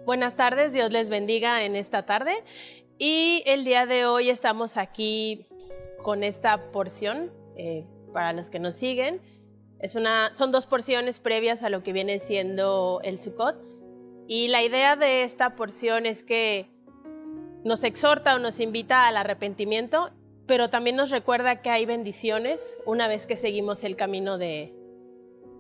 Buenas tardes, Dios les bendiga en esta tarde. Y el día de hoy estamos aquí con esta porción, para los que nos siguen. Son dos porciones previas a lo que viene siendo el Sukkot. Y la idea de esta porción es que nos exhorta o nos invita al arrepentimiento, pero también nos recuerda que hay bendiciones una vez que seguimos el camino de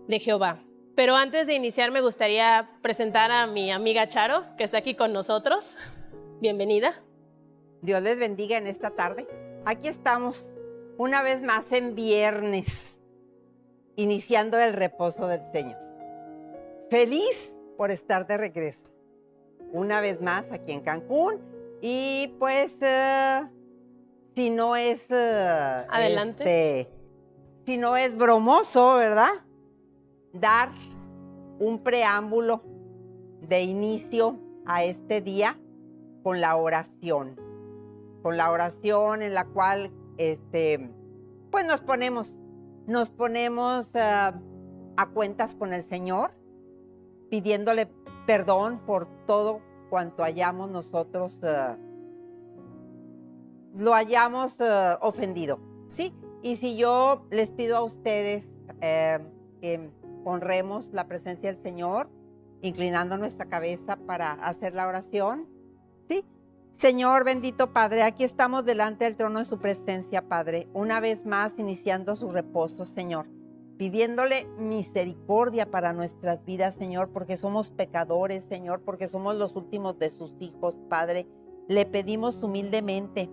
Jehová. Pero antes de iniciar me gustaría presentar a mi amiga Charo, que está aquí con nosotros. Bienvenida. Dios les bendiga en esta tarde. Aquí estamos una vez más en viernes, iniciando el reposo del Señor. Feliz por estar de regreso. Una vez más aquí en Cancún. Y pues, si no es... Adelante. Si no es bromoso, ¿verdad? Dar un preámbulo de inicio a este día con la oración. Con la oración en la cual, pues nos ponemos a cuentas con el Señor, pidiéndole perdón por todo cuanto hayamos nosotros, lo hayamos ofendido, ¿sí? Y si yo les pido a ustedes que honremos la presencia del Señor, inclinando nuestra cabeza para hacer la oración, ¿sí? Señor, bendito Padre, aquí estamos delante del trono de su presencia, Padre, una vez más iniciando su reposo, Señor, pidiéndole misericordia para nuestras vidas, Señor, porque somos pecadores, Señor, porque somos los últimos de sus hijos, Padre. Le pedimos humildemente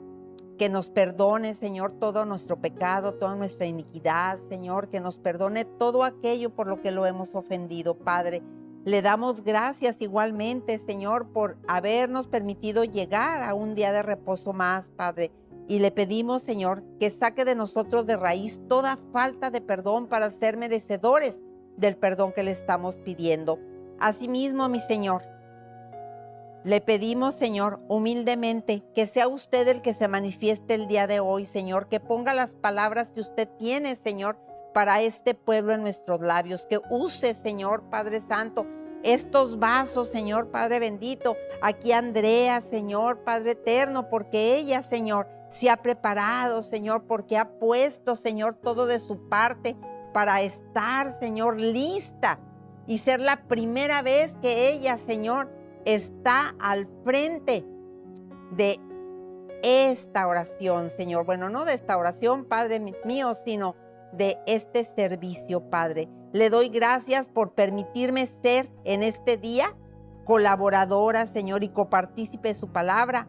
que nos perdone, Señor, todo nuestro pecado, toda nuestra iniquidad, Señor, que nos perdone todo aquello por lo que lo hemos ofendido, Padre. Le damos gracias igualmente, Señor, por habernos permitido llegar a un día de reposo más, Padre. Y le pedimos, Señor, que saque de nosotros de raíz toda falta de perdón para ser merecedores del perdón que le estamos pidiendo. Asimismo, mi Señor, le pedimos, Señor, humildemente, que sea usted el que se manifieste el día de hoy, Señor, que ponga las palabras que usted tiene, Señor, para este pueblo en nuestros labios, que use, Señor, Padre Santo, estos vasos, Señor, Padre bendito, aquí Andrea, Señor, Padre eterno, porque ella, Señor, se ha preparado, Señor, porque ha puesto, Señor, todo de su parte para estar, Señor, lista y ser la primera vez que ella, Señor, está al frente de esta oración, Señor. Bueno, no de esta oración, Padre mío, sino de este servicio, Padre. Le doy gracias por permitirme ser en este día colaboradora, Señor, y copartícipe de su palabra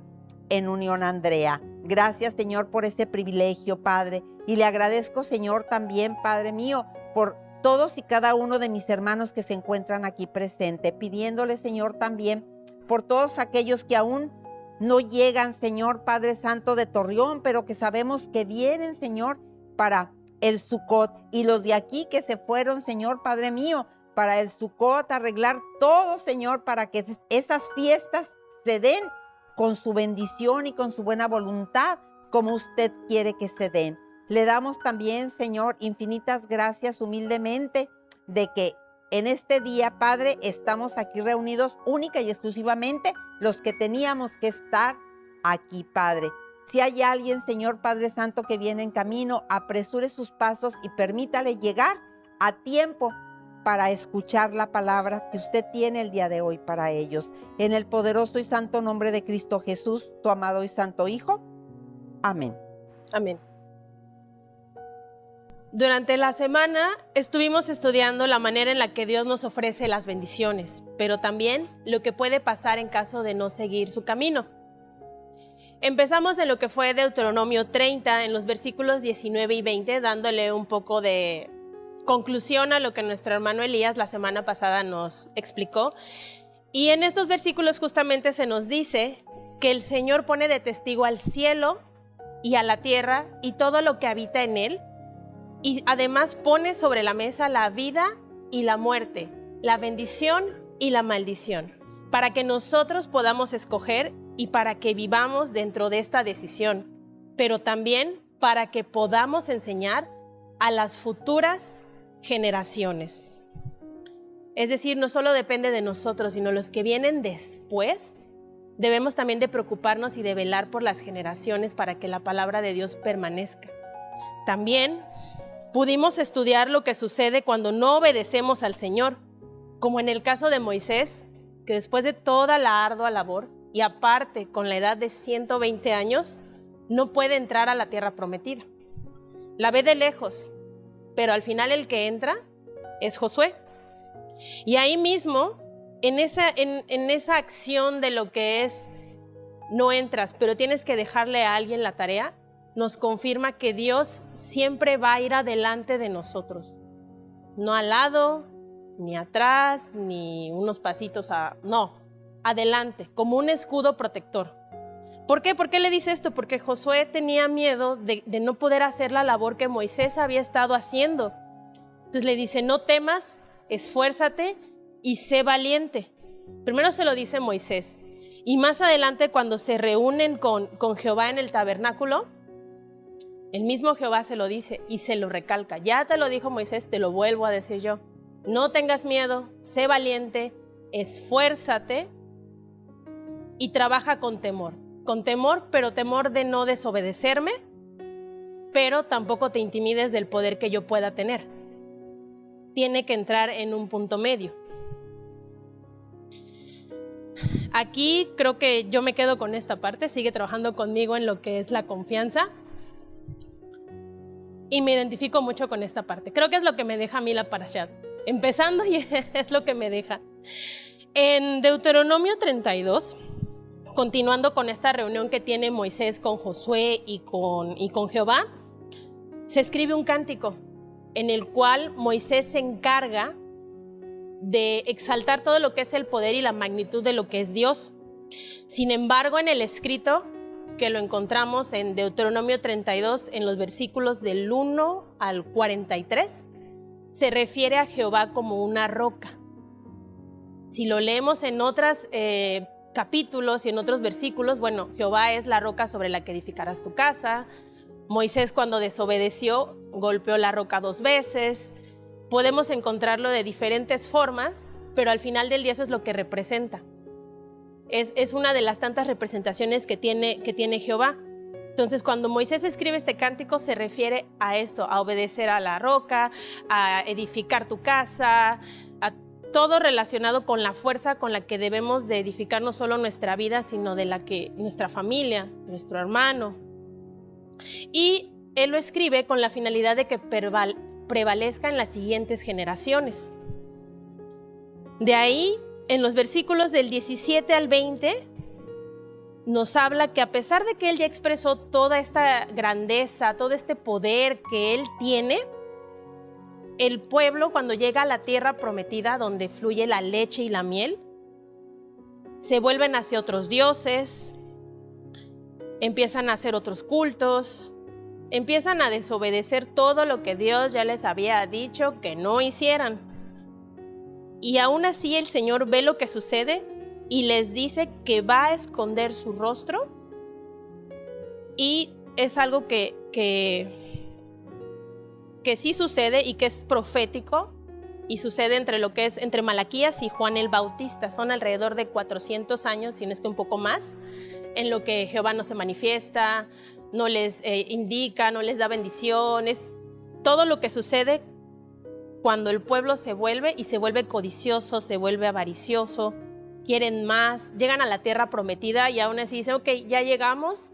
en Unión Andrea. Gracias, Señor, por ese privilegio, Padre. Y le agradezco, Señor, también, Padre mío, por todos y cada uno de mis hermanos que se encuentran aquí presentes, pidiéndole, Señor, también por todos aquellos que aún no llegan, Señor, Padre Santo de Torreón, pero que sabemos que vienen, Señor, para el Sukkot, y los de aquí que se fueron, Señor, Padre mío, para el Sukkot, arreglar todo, Señor, para que esas fiestas se den con su bendición y con su buena voluntad, como usted quiere que se den. Le damos también, Señor, infinitas gracias humildemente de que en este día, Padre, estamos aquí reunidos única y exclusivamente los que teníamos que estar aquí, Padre. Si hay alguien, Señor Padre Santo, que viene en camino, apresure sus pasos y permítale llegar a tiempo para escuchar la palabra que usted tiene el día de hoy para ellos. En el poderoso y santo nombre de Cristo Jesús, tu amado y santo Hijo. Amén. Amén. Durante la semana estuvimos estudiando la manera en la que Dios nos ofrece las bendiciones, pero también lo que puede pasar en caso de no seguir su camino. Empezamos en lo que fue Deuteronomio 30, en los versículos 19 y 20, dándole un poco de conclusión a lo que nuestro hermano Elías la semana pasada nos explicó. Y en estos versículos justamente se nos dice que el Señor pone de testigo al cielo y a la tierra y todo lo que habita en él, y además pone sobre la mesa la vida y la muerte, la bendición y la maldición, para que nosotros podamos escoger y para que vivamos dentro de esta decisión, pero también para que podamos enseñar a las futuras generaciones. Es decir, no solo depende de nosotros, sino los que vienen después, debemos también de preocuparnos y de velar por las generaciones para que la palabra de Dios permanezca. También pudimos estudiar lo que sucede cuando no obedecemos al Señor, como en el caso de Moisés, que después de toda la ardua labor, y aparte con la edad de 120 años, no puede entrar a la tierra prometida. La ve de lejos, pero al final el que entra es Josué. Y ahí mismo, en esa acción de lo que es, no entras, pero tienes que dejarle a alguien la tarea, nos confirma que Dios siempre va a ir adelante de nosotros. No al lado, ni atrás, ni unos pasitos no, adelante, como un escudo protector. ¿Por qué? ¿Por qué le dice esto? Porque Josué tenía miedo de no poder hacer la labor que Moisés había estado haciendo. Entonces le dice, no temas, esfuérzate y sé valiente. Primero se lo dice Moisés. Y más adelante, cuando se reúnen con Jehová en el tabernáculo, el mismo Jehová se lo dice y se lo recalca. Ya te lo dijo Moisés, te lo vuelvo a decir yo. No tengas miedo, sé valiente, esfuérzate y trabaja con temor. Con temor, pero temor de no desobedecerme, pero tampoco te intimides del poder que yo pueda tener. Tiene que entrar en un punto medio. Aquí creo que yo me quedo con esta parte, sigue trabajando conmigo en lo que es la confianza. Y me identifico mucho con esta parte. Creo que es lo que me deja a mí la Parashat. Empezando y es lo que me deja. En Deuteronomio 32, continuando con esta reunión que tiene Moisés con Josué y con Jehová, se escribe un cántico en el cual Moisés se encarga de exaltar todo lo que es el poder y la magnitud de lo que es Dios. Sin embargo, en el escrito, que lo encontramos en Deuteronomio 32, en los versículos del 1 al 43, se refiere a Jehová como una roca. Si lo leemos en otros capítulos y en otros versículos, bueno, Jehová es la roca sobre la que edificarás tu casa. Moisés, cuando desobedeció, golpeó la roca 2 veces. Podemos encontrarlo de diferentes formas, pero al final del día eso es lo que representa. Es una de las tantas representaciones que tiene Jehová. Entonces, cuando Moisés escribe este cántico, se refiere a esto, a obedecer a la roca, a edificar tu casa, a todo relacionado con la fuerza con la que debemos de edificar no solo nuestra vida, sino de la que nuestra familia, nuestro hermano. Y él lo escribe con la finalidad de que prevalezca en las siguientes generaciones. De ahí, en los versículos del 17 al 20, nos habla que a pesar de que él ya expresó toda esta grandeza, todo este poder que él tiene, el pueblo, cuando llega a la tierra prometida donde fluye la leche y la miel, se vuelven hacia otros dioses, empiezan a hacer otros cultos, empiezan a desobedecer todo lo que Dios ya les había dicho que no hicieran. Y aún así el Señor ve lo que sucede y les dice que va a esconder su rostro, y es algo que sí sucede y que es profético, y sucede entre Malaquías y Juan el Bautista. Son alrededor de 400 años, si no es que un poco más, en lo que Jehová no se manifiesta, no les indica, no les da bendiciones. Todo lo que sucede cuando el pueblo se vuelve codicioso, se vuelve avaricioso, quieren más, llegan a la tierra prometida y aún así dicen, ok, ya llegamos.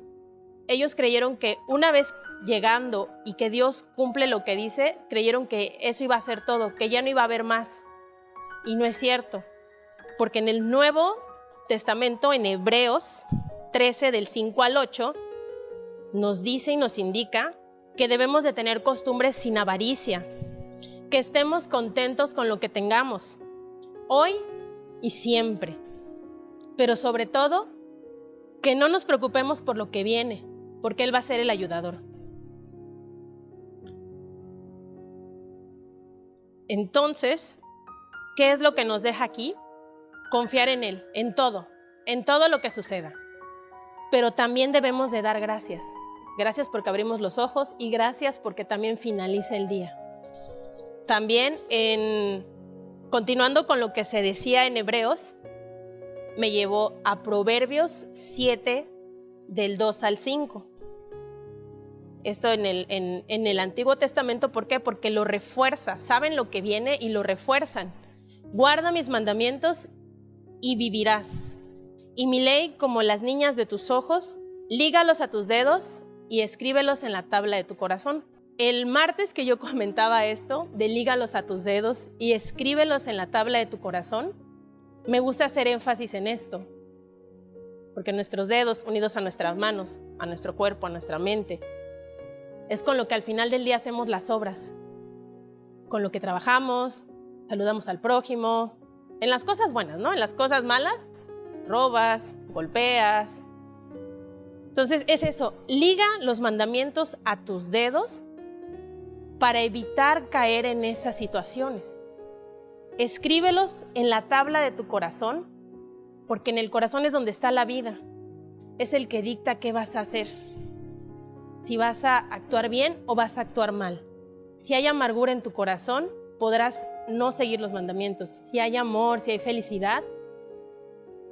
Ellos creyeron que una vez llegando y que Dios cumple lo que dice, creyeron que eso iba a ser todo, que ya no iba a haber más. Y no es cierto, porque en el Nuevo Testamento, en Hebreos 13, del 5 al 8, nos dice y nos indica que debemos de tener costumbres sin avaricia, que estemos contentos con lo que tengamos, hoy y siempre, pero sobre todo, que no nos preocupemos por lo que viene, porque Él va a ser el ayudador. Entonces, ¿qué es lo que nos deja aquí? Confiar en Él, en todo lo que suceda. Pero también debemos de dar gracias. Gracias porque abrimos los ojos y gracias porque también finaliza el día. También en Continuando con lo que se decía en Hebreos, me llevó a Proverbios 7, del 2 al 5. Esto en el Antiguo Testamento, ¿por qué? Porque lo refuerza, saben lo que viene y lo refuerzan. Guarda mis mandamientos y vivirás. Y mi ley como las niñas de tus ojos, lígalos a tus dedos y escríbelos en la tabla de tu corazón. El martes que yo comentaba esto, de lígalos a tus dedos y escríbelos en la tabla de tu corazón, me gusta hacer énfasis en esto, porque nuestros dedos unidos a nuestras manos, a nuestro cuerpo, a nuestra mente, es con lo que al final del día hacemos las obras, con lo que trabajamos, saludamos al prójimo, en las cosas buenas, ¿no? En las cosas malas, robas, golpeas. Entonces es eso, liga los mandamientos a tus dedos para evitar caer en esas situaciones. Escríbelos en la tabla de tu corazón, porque en el corazón es donde está la vida. Es el que dicta qué vas a hacer. Si vas a actuar bien o vas a actuar mal. Si hay amargura en tu corazón, podrás no seguir los mandamientos. Si hay amor, si hay felicidad,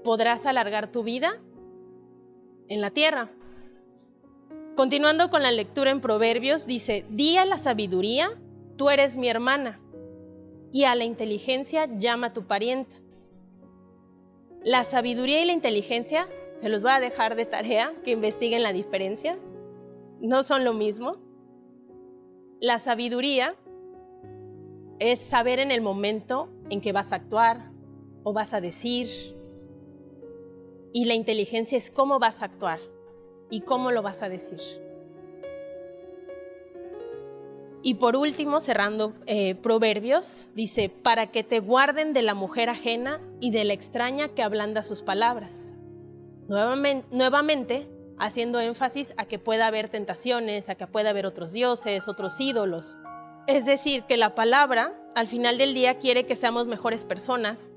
podrás alargar tu vida en la tierra. Continuando con la lectura en Proverbios, dice, di a la sabiduría, tú eres mi hermana, y a la inteligencia llama a tu parienta. La sabiduría y la inteligencia, se los voy a dejar de tarea, que investiguen la diferencia. No son lo mismo. La sabiduría es saber en el momento en que vas a actuar o vas a decir. Y la inteligencia es cómo vas a actuar y cómo lo vas a decir. Y por último, cerrando Proverbios, dice, para que te guarden de la mujer ajena y de la extraña que ablanda sus palabras. Nuevamente, haciendo énfasis a que pueda haber tentaciones, a que pueda haber otros dioses, otros ídolos. Es decir, que la palabra, al final del día, quiere que seamos mejores personas,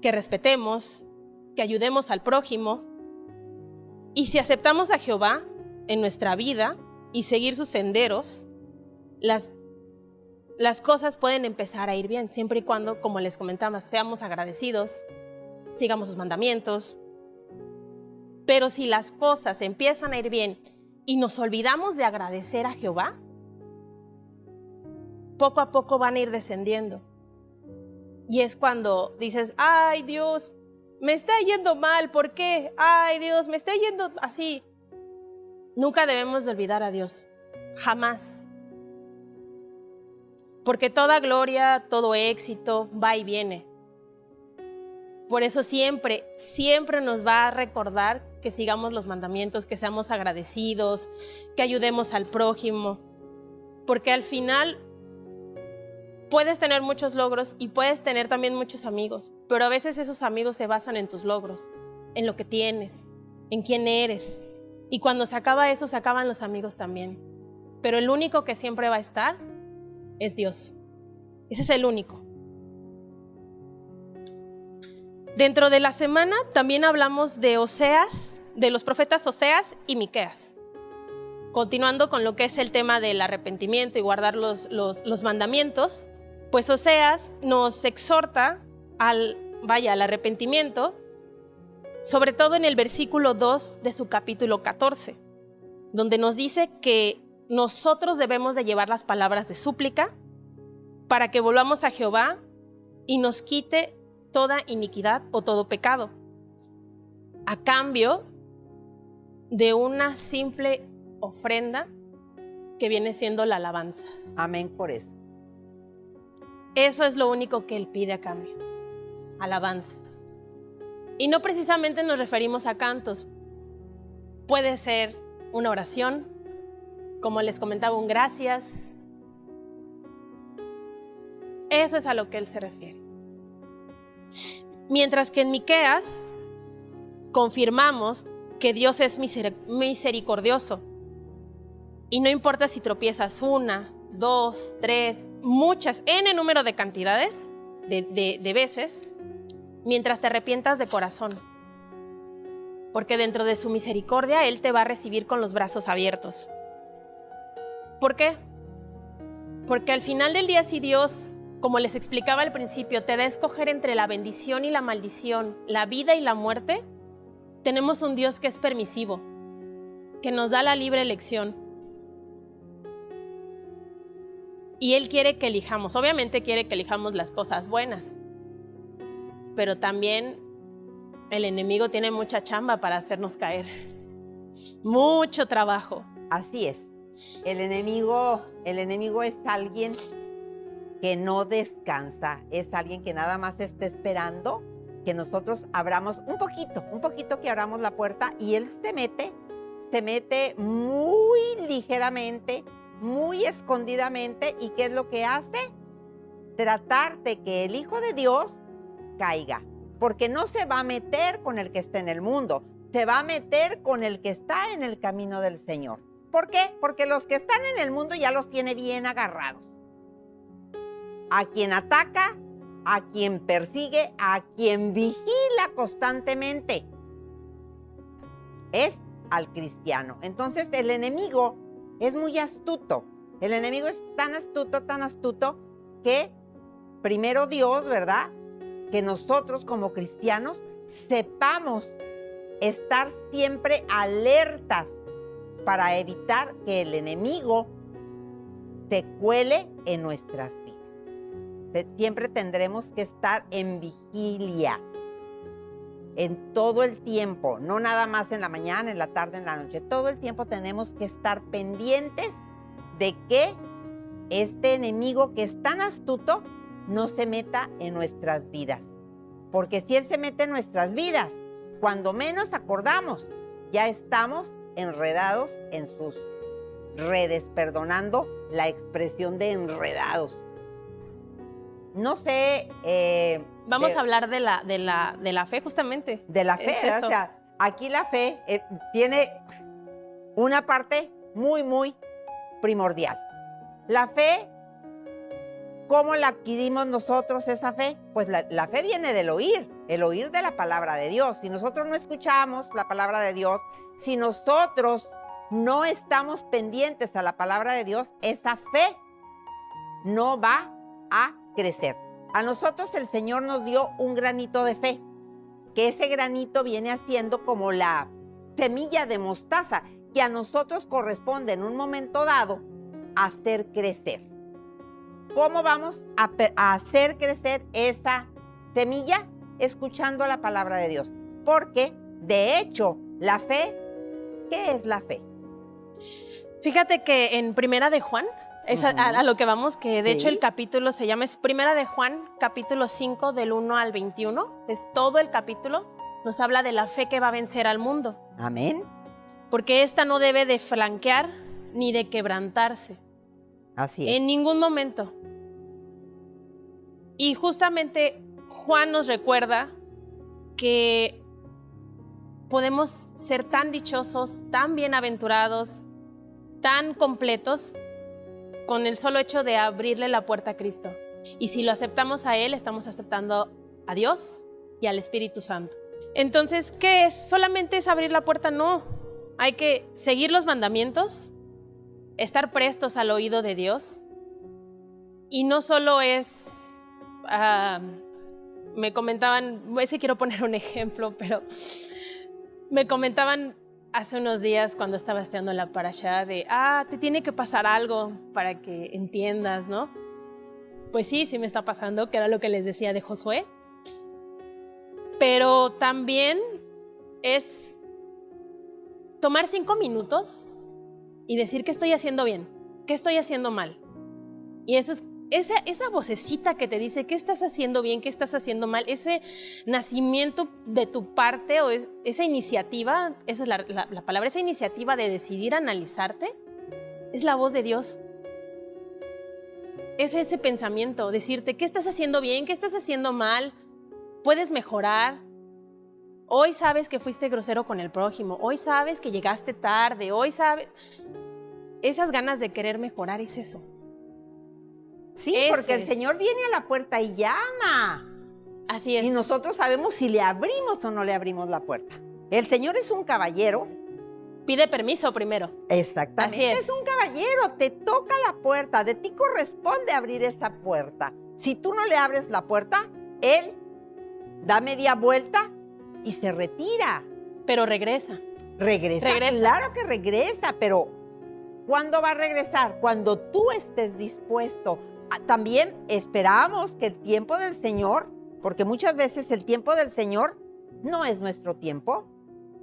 que respetemos, que ayudemos al prójimo. Y si aceptamos a Jehová en nuestra vida y seguir sus senderos, las cosas pueden empezar a ir bien, siempre y cuando, como les comentaba, seamos agradecidos, sigamos sus mandamientos. Pero si las cosas empiezan a ir bien y nos olvidamos de agradecer a Jehová, poco a poco van a ir descendiendo. Y es cuando dices, ay Dios, me está yendo mal, ¿por qué? Ay Dios, me está yendo así. Nunca debemos de olvidar a Dios, jamás. Porque toda gloria, todo éxito va y viene. Por eso siempre, siempre nos va a recordar que sigamos los mandamientos, que seamos agradecidos, que ayudemos al prójimo. Porque al final puedes tener muchos logros y puedes tener también muchos amigos, pero a veces esos amigos se basan en tus logros, en lo que tienes, en quién eres. Y cuando se acaba eso, se acaban los amigos también. Pero el único que siempre va a estar es Dios. Ese es el único. Dentro de la semana también hablamos de Oseas, de los profetas Oseas y Miqueas. Continuando con lo que es el tema del arrepentimiento y guardar los mandamientos, pues Oseas nos exhorta al arrepentimiento, sobre todo en el versículo 2 de su capítulo 14, donde nos dice que nosotros debemos de llevar las palabras de súplica para que volvamos a Jehová y nos quite toda iniquidad o todo pecado, a cambio de una simple ofrenda que viene siendo la alabanza. Amén por eso. Eso es lo único que Él pide a cambio, alabanza. Y no precisamente nos referimos a cantos. Puede ser una oración, como les comentaba, un gracias. Eso es a lo que Él se refiere. Mientras que en Miqueas confirmamos que Dios es misericordioso. Y no importa si tropiezas 1, 2, 3, muchas, n número de cantidades, de veces, mientras te arrepientas de corazón. Porque dentro de su misericordia, Él te va a recibir con los brazos abiertos. ¿Por qué? Porque al final del día, si Dios como les explicaba al principio, te da a escoger entre la bendición y la maldición, la vida y la muerte, tenemos un Dios que es permisivo, que nos da la libre elección. Y Él quiere que elijamos, obviamente quiere que elijamos las cosas buenas, pero también el enemigo tiene mucha chamba para hacernos caer, mucho trabajo. Así es. El enemigo es alguien que no descansa, es alguien que nada más está esperando que nosotros abramos un poquito que abramos la puerta, y él se mete muy ligeramente, muy escondidamente. ¿Y qué es lo que hace? Tratar de que el Hijo de Dios caiga, porque no se va a meter con el que está en el mundo, se va a meter con el que está en el camino del Señor. ¿Por qué? Porque los que están en el mundo ya los tiene bien agarrados. A quien ataca, a quien persigue, a quien vigila constantemente, es al cristiano. Entonces el enemigo es muy astuto. El enemigo es tan astuto que primero Dios, ¿verdad?, que nosotros como cristianos sepamos estar siempre alertas para evitar que el enemigo se cuele en nuestras vidas. Siempre tendremos que estar en vigilia, en todo el tiempo, no nada más en la mañana, en la tarde, en la noche. Todo el tiempo tenemos que estar pendientes de que este enemigo, que es tan astuto, no se meta en nuestras vidas. Porque si él se mete en nuestras vidas, cuando menos acordamos, ya estamos enredados en sus redes, perdonando la expresión de enredados. No sé. Vamos a hablar de la fe, justamente. De la fe, o sea, aquí la fe tiene una parte muy, muy primordial. La fe, ¿cómo la adquirimos nosotros esa fe? Pues la fe viene del oír, el oír de la palabra de Dios. Si nosotros no escuchamos la palabra de Dios, si nosotros no estamos pendientes a la palabra de Dios, esa fe no va a crecer. A nosotros el Señor nos dio un granito de fe, que ese granito viene haciendo como la semilla de mostaza, que a nosotros corresponde en un momento dado hacer crecer. ¿Cómo vamos a hacer crecer esa semilla? Escuchando la palabra de Dios. Porque, de hecho, la fe, ¿qué es la fe? Fíjate que en Primera de Juan, es a lo que vamos, que de hecho el capítulo se llama, es Primera de Juan, capítulo 5, del 1 al 21. Es todo el capítulo, nos habla de la fe que va a vencer al mundo. Amén. Porque esta no debe de flanquear ni de quebrantarse. Así es. En ningún momento. Y justamente Juan nos recuerda que podemos ser tan dichosos, tan bienaventurados, tan completos, con el solo hecho de abrirle la puerta a Cristo. Y si lo aceptamos a Él, estamos aceptando a Dios y al Espíritu Santo. Entonces, ¿qué es? ¿Solamente es abrir la puerta? No. Hay que seguir los mandamientos, estar prestos al oído de Dios. Y no solo es... me comentaban, quiero poner un ejemplo, pero me comentaban hace unos días cuando estaba estudiando la parashá de, te tiene que pasar algo para que entiendas, ¿no? Pues sí me está pasando, que era lo que les decía de Josué. Pero también es tomar 5 minutos y decir qué estoy haciendo bien, qué estoy haciendo mal. Y eso es esa vocecita que te dice qué estás haciendo bien, qué estás haciendo mal, ese nacimiento de tu parte o esa iniciativa, esa es la palabra, esa iniciativa de decidir analizarte, es la voz de Dios. Es ese pensamiento, decirte qué estás haciendo bien, qué estás haciendo mal, puedes mejorar. Hoy sabes que fuiste grosero con el prójimo, hoy sabes que llegaste tarde, hoy sabes... Esas ganas de querer mejorar es eso. Sí, porque el Señor viene a la puerta y llama. Así es. Y nosotros sabemos si le abrimos o no le abrimos la puerta. El Señor es un caballero. Pide permiso primero. Exactamente. Es un caballero, te toca la puerta, de ti corresponde abrir esa puerta. Si tú no le abres la puerta, él da media vuelta y se retira. Pero regresa. Regresa, claro que regresa, pero ¿cuándo va a regresar? Cuando tú estés dispuesto. También esperamos que el tiempo del Señor, porque muchas veces el tiempo del Señor no es nuestro tiempo,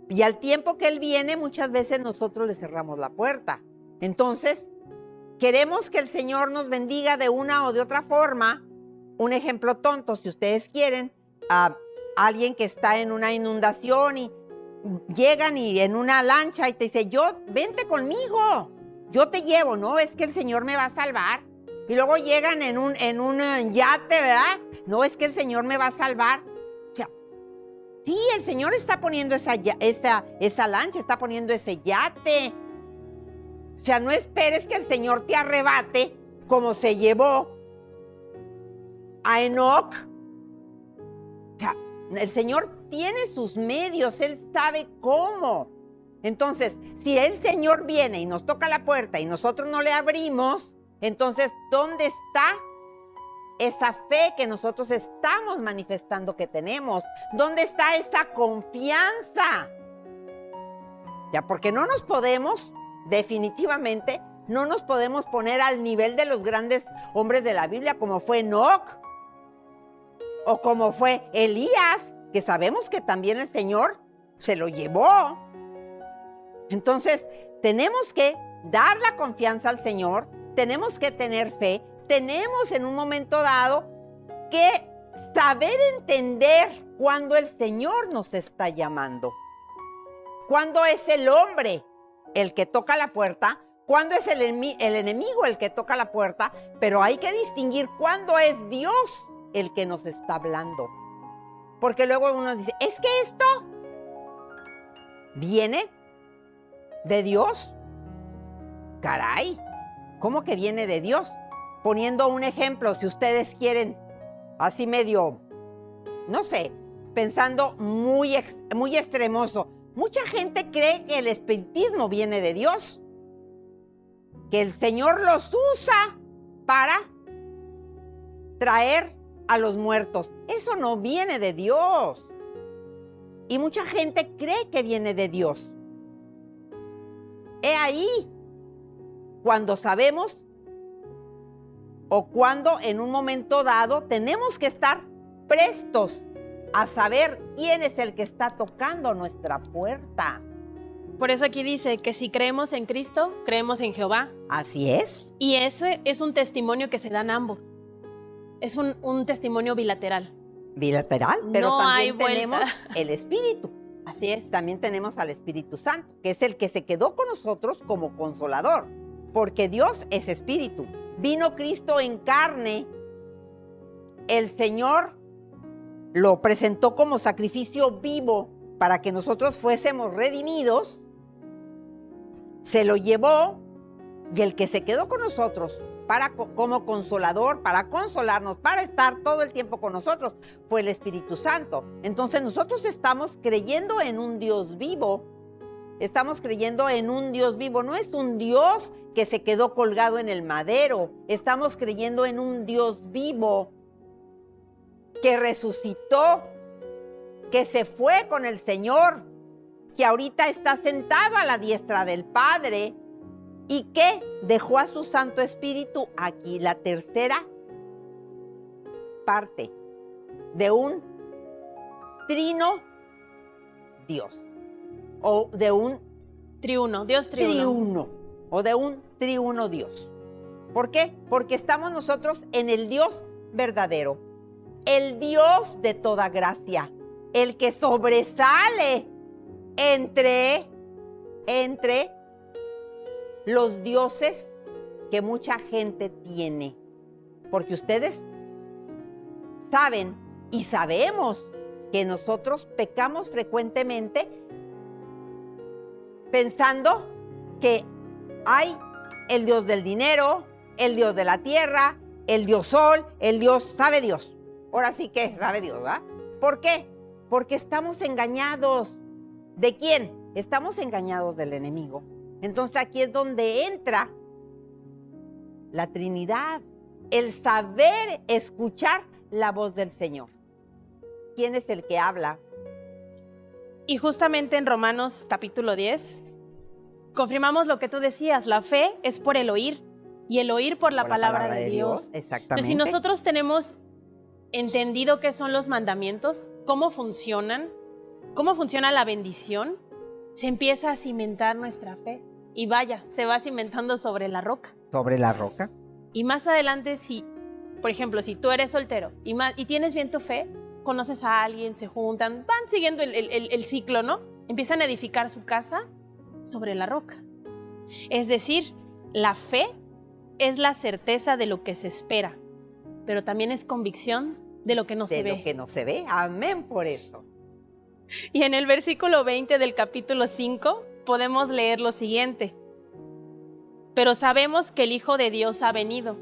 y al tiempo que Él viene, muchas veces nosotros le cerramos la puerta. Entonces, queremos que el Señor nos bendiga de una o de otra forma. Un ejemplo tonto, si ustedes quieren, a alguien que está en una inundación y llegan y en una lancha y te dice, vente conmigo, yo te llevo. No, es que el Señor me va a salvar. Y luego llegan en un yate, ¿verdad? No, es que el Señor me va a salvar. O sea, sí, el Señor está poniendo esa lancha, está poniendo ese yate. O sea, no esperes que el Señor te arrebate como se llevó a Enoc. O sea, el Señor tiene sus medios, Él sabe cómo. Entonces, si el Señor viene y nos toca la puerta y nosotros no le abrimos, entonces, ¿dónde está esa fe que nosotros estamos manifestando que tenemos? ¿Dónde está esa confianza? Ya, porque no nos podemos, definitivamente, no nos podemos poner al nivel de los grandes hombres de la Biblia, como fue Enoc, o como fue Elías, que sabemos que también el Señor se lo llevó. Entonces, tenemos que dar la confianza al Señor, tenemos que tener fe, tenemos en un momento dado que saber entender cuando el Señor nos está llamando. Cuando es el hombre el que toca la puerta, cuando es el enemigo el que toca la puerta, pero hay que distinguir cuándo es Dios el que nos está hablando. Porque luego uno dice, es que esto viene de Dios. Caray, ¿cómo que viene de Dios? Poniendo un ejemplo, si ustedes quieren, así medio, no sé, pensando muy extremoso. Mucha gente cree que el espiritismo viene de Dios, que el Señor los usa para traer a los muertos. Eso no viene de Dios. Y mucha gente cree que viene de Dios. He ahí cuando sabemos o cuando en un momento dado tenemos que estar prestos a saber quién es el que está tocando nuestra puerta. Por eso aquí dice que si creemos en Cristo, creemos en Jehová. Así es. Y ese es un testimonio que se dan ambos. Es un testimonio bilateral. Bilateral, pero no también tenemos el Espíritu. Así es. También tenemos al Espíritu Santo, que es el que se quedó con nosotros como consolador, porque Dios es Espíritu. Vino Cristo en carne, el Señor lo presentó como sacrificio vivo para que nosotros fuésemos redimidos, se lo llevó, y el que se quedó con nosotros como consolador, para consolarnos, para estar todo el tiempo con nosotros, fue el Espíritu Santo. Entonces nosotros estamos creyendo en un Dios vivo. Estamos creyendo en un Dios vivo. No es un Dios que se quedó colgado en el madero. Estamos creyendo en un Dios vivo que resucitó, que se fue con el Señor, que ahorita está sentado a la diestra del Padre, y que dejó a su Santo Espíritu aquí, la tercera parte de un trino Dios, o de un triuno, Dios triuno. O de un triuno Dios. ¿Por qué? Porque estamos nosotros en el Dios verdadero, el Dios de toda gracia, el que sobresale entre los dioses que mucha gente tiene. Porque ustedes saben y sabemos que nosotros pecamos frecuentemente pensando que hay el Dios del dinero, el Dios de la tierra, el Dios sol, el Dios, sabe Dios. Ahora sí que sabe Dios, ¿verdad? ¿Por qué? Porque estamos engañados. ¿De quién? Estamos engañados del enemigo. Entonces aquí es donde entra la Trinidad, el saber escuchar la voz del Señor. ¿Quién es el que habla? Y justamente en Romanos capítulo 10, confirmamos lo que tú decías, la fe es por el oír, y el oír por la palabra de Dios. Exactamente. Entonces, si nosotros tenemos entendido qué son los mandamientos, cómo funciona la bendición, se empieza a cimentar nuestra fe. Y vaya, se va cimentando sobre la roca. Sobre la roca. Y más adelante, si, por ejemplo, si tú eres soltero y tienes bien tu fe, conoces a alguien, se juntan, van siguiendo el ciclo, ¿no? Empiezan a edificar su casa sobre la roca. Es decir, la fe es la certeza de lo que se espera, pero también es convicción de lo que no se ve. De lo que no se ve. Amén por eso. Y en el versículo 20 del capítulo 5 podemos leer lo siguiente. Pero sabemos que el Hijo de Dios ha venido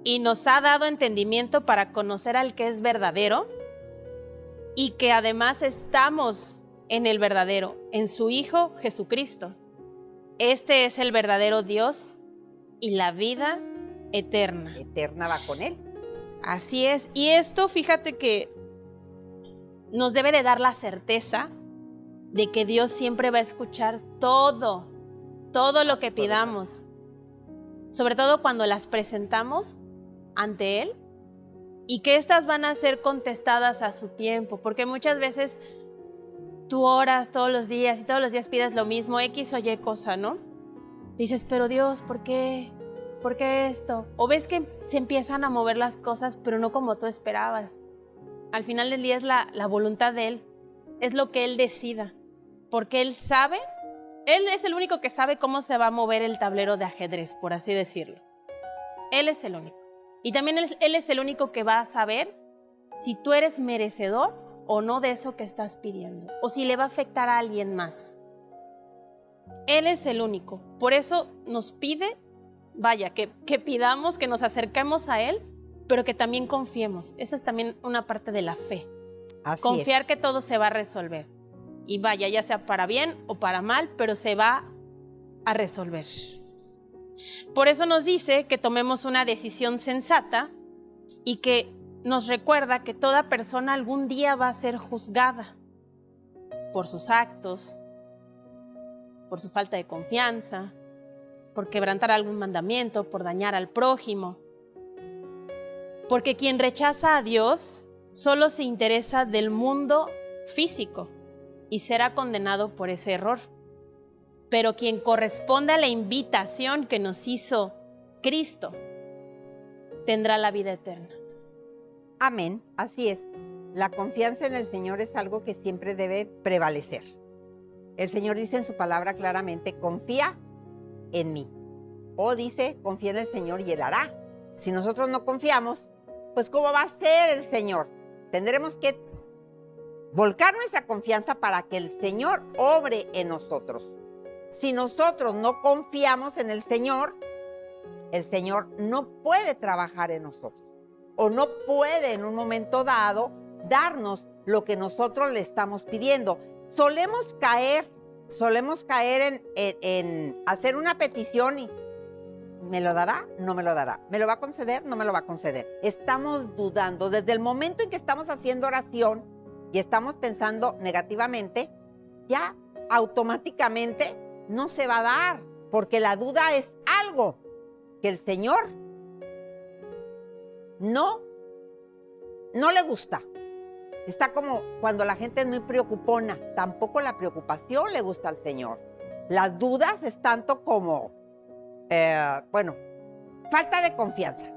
y nos ha dado entendimiento para conocer al que es verdadero y que además estamos en el verdadero, en su Hijo Jesucristo. Este es el verdadero Dios y la vida eterna. Eterna va con Él. Así es. Y esto, fíjate que nos debe de dar la certeza de que Dios siempre va a escuchar todo lo que pidamos. Sobre todo cuando las presentamos ante Él y que éstas van a ser contestadas a su tiempo. Porque muchas veces tú oras todos los días y todos los días pides lo mismo, X o Y cosa, ¿no? Dices, pero Dios, ¿por qué? ¿Por qué esto? O ves que se empiezan a mover las cosas, pero no como tú esperabas. Al final del día es la voluntad de Él, es lo que Él decida, porque Él sabe, Él es el único que sabe cómo se va a mover el tablero de ajedrez, por así decirlo. Él es el único. Y también Él es el único que va a saber si tú eres merecedor o no de eso que estás pidiendo, o si le va a afectar a alguien más. Él es el único. Por eso nos pide, vaya, que pidamos, que nos acerquemos a Él, pero que también confiemos. Esa es también una parte de la fe. Así Confiar es. que todo se va a resolver. Y vaya, ya sea para bien o para mal, pero se va a resolver. Por eso nos dice que tomemos una decisión sensata y que nos recuerda que toda persona algún día va a ser juzgada por sus actos, por su falta de confianza, por quebrantar algún mandamiento, por dañar al prójimo. Porque quien rechaza a Dios solo se interesa del mundo físico y será condenado por ese error. Pero quien corresponde a la invitación que nos hizo Cristo tendrá la vida eterna. Amén, así es. La confianza en el Señor es algo que siempre debe prevalecer. El Señor dice en su palabra claramente, confía en mí. O dice, confía en el Señor y Él hará. Si nosotros no confiamos, pues ¿cómo va a ser el Señor? Tendremos que volcar nuestra confianza para que el Señor obre en nosotros. Si nosotros no confiamos en el Señor no puede trabajar en nosotros. O no puede en un momento dado darnos lo que nosotros le estamos pidiendo. Solemos caer en hacer una petición y ¿me lo dará? No me lo dará. ¿Me lo va a conceder? No me lo va a conceder. Estamos dudando. Desde el momento en que estamos haciendo oración y estamos pensando negativamente, ya automáticamente no se va a dar, porque la duda es algo que el Señor no le gusta. Está como cuando la gente es muy preocupona. Tampoco la preocupación le gusta al Señor. Las dudas es tanto como, falta de confianza.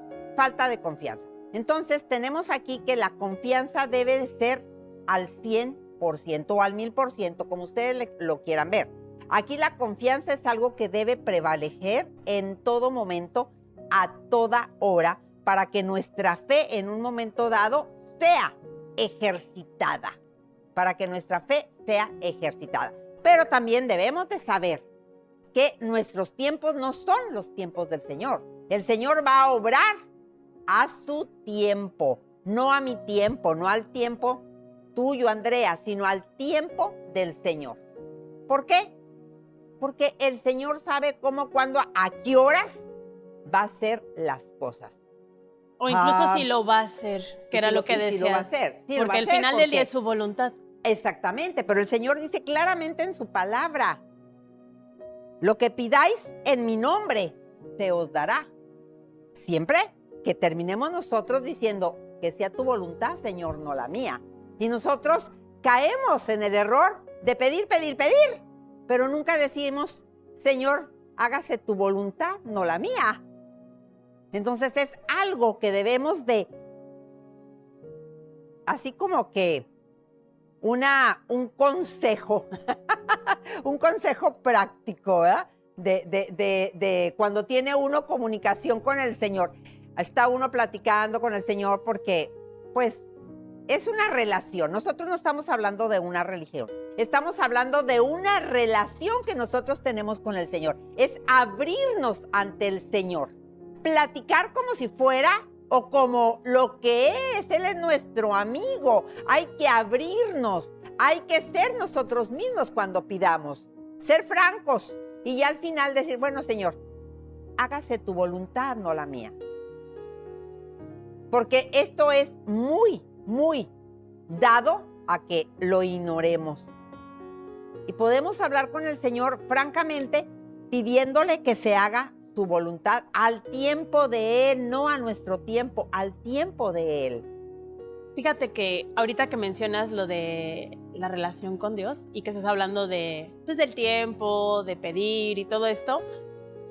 Entonces tenemos aquí que la confianza debe de ser al 100% o al 1000%, como ustedes lo quieran ver. Aquí la confianza es algo que debe prevalecer en todo momento, a toda hora, para que nuestra fe en un momento dado sea ejercitada. Pero también debemos de saber que nuestros tiempos no son los tiempos del Señor. El Señor va a obrar a su tiempo, no a mi tiempo, no al tiempo tuyo, Andrea, sino al tiempo del Señor. ¿Por qué? Porque el Señor sabe cómo, cuándo, a qué horas va a hacer las cosas. O incluso si lo va a hacer, que era lo que decía. Si lo va a hacer. Sí, porque al final del día es su voluntad. Exactamente, pero el Señor dice claramente en su palabra, lo que pidáis en mi nombre, se os dará. Siempre que terminemos nosotros diciendo que sea tu voluntad, Señor, no la mía. Y nosotros caemos en el error de pedir, pero nunca decimos, Señor, hágase tu voluntad, no la mía. Entonces es algo que debemos de, así como que un consejo, un consejo práctico, ¿verdad? De cuando tiene uno comunicación con el Señor. Está uno platicando con el Señor porque, pues, es una relación. Nosotros no estamos hablando de una religión. Estamos hablando de una relación que nosotros tenemos con el Señor. Es abrirnos ante el Señor. Platicar como si fuera o como lo que es. Él es nuestro amigo. Hay que abrirnos. Hay que ser nosotros mismos cuando pidamos. Ser francos. Y ya al final decir, bueno, Señor, hágase tu voluntad, no la mía. Porque esto es muy, muy dado a que lo ignoremos. Y podemos hablar con el Señor francamente, pidiéndole que se haga su voluntad al tiempo de Él, no a nuestro tiempo, al tiempo de Él. Fíjate que ahorita que mencionas lo de la relación con Dios y que estás hablando de, pues, del tiempo, de pedir y todo esto,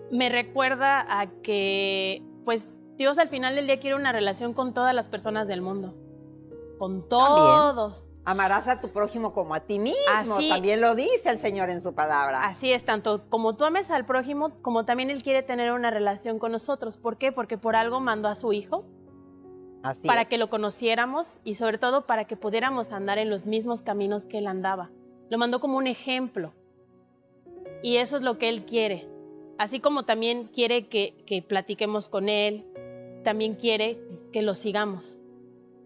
me recuerda a que, pues, Dios al final del día quiere una relación con todas las personas del mundo. Con todos. También. Amarás a tu prójimo como a ti mismo. Así, también lo dice el Señor en su palabra. Así es, tanto como tú ames al prójimo, como también Él quiere tener una relación con nosotros. ¿Por qué? Porque por algo mandó a su Hijo. Así para es. que lo conociéramos y sobre todo para que pudiéramos andar en los mismos caminos que Él andaba. Lo mandó como un ejemplo. Y eso es lo que Él quiere. Así como también quiere que platiquemos con Él, también quiere que lo sigamos.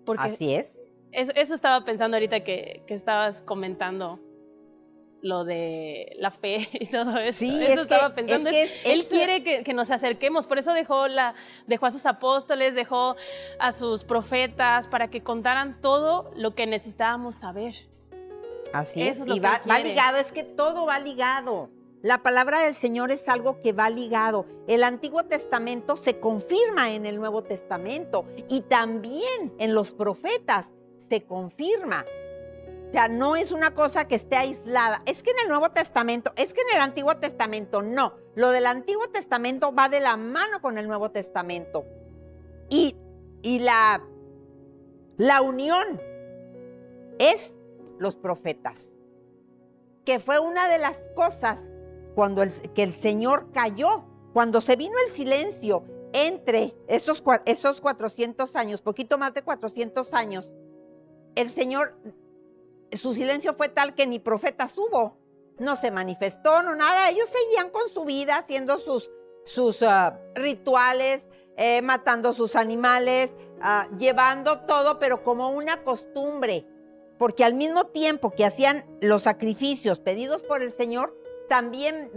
Porque así es. Eso estaba pensando ahorita que estabas comentando lo de la fe y todo eso. Sí, eso estaba pensando. Él eso... quiere que nos acerquemos, por eso dejó a sus apóstoles, dejó a sus profetas para que contaran todo lo que necesitábamos saber. Así es, y va ligado, es que todo va ligado. La palabra del Señor es algo que va ligado. El Antiguo Testamento se confirma en el Nuevo Testamento y también en los profetas se confirma. O sea, no es una cosa que esté aislada. Es que en el Nuevo Testamento, es que en el Antiguo Testamento, no. Lo del Antiguo Testamento va de la mano con el Nuevo Testamento. Y la unión es los profetas, que fue una de las cosas que el Señor cayó, cuando se vino el silencio entre esos 400 años, poquito más de 400 años, el Señor, su silencio fue tal que ni profetas hubo, no se manifestó, no nada, ellos seguían con su vida, haciendo sus rituales, matando sus animales, llevando todo, pero como una costumbre, porque al mismo tiempo que hacían los sacrificios pedidos por el Señor, también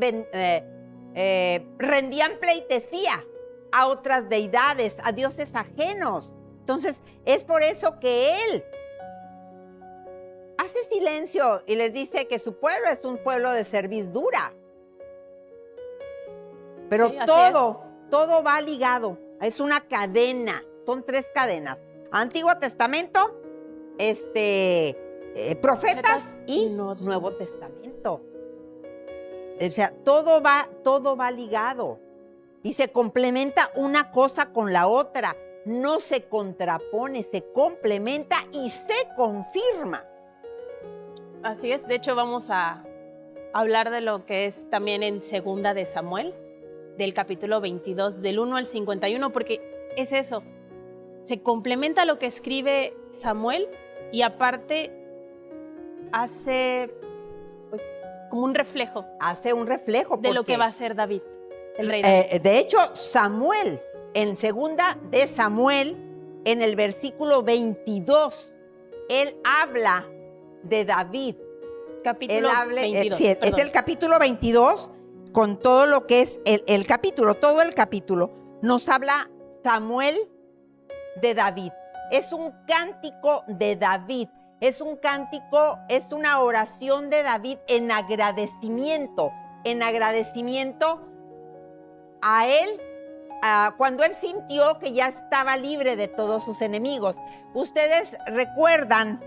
rendían pleitesía a otras deidades, a dioses ajenos. Entonces, es por eso que Él hace silencio y les dice que su pueblo es un pueblo de cerviz dura. Pero sí, todo va ligado. Es una cadena. Son 3 cadenas. Antiguo Testamento, profetas y Nuevo Testamento. O sea, todo va ligado. Y se complementa una cosa con la otra. No se contrapone, se complementa y se confirma. Así es. De hecho, vamos a hablar de lo que es también en Segunda de Samuel, del capítulo 22, del 1 al 51, porque es eso. Se complementa lo que escribe Samuel y aparte hace pues como un reflejo. Hace un reflejo. De lo que va a ser David, el rey David. De hecho, Samuel, en Segunda de Samuel, en el versículo 22, él habla de David. Capítulo 22. Sí, es el capítulo 22, con todo lo que es el capítulo, todo el capítulo. Nos habla Samuel de David. Es un cántico de David. Es un cántico, es una oración de David en agradecimiento a él, cuando él sintió que ya estaba libre de todos sus enemigos. Ustedes recuerdan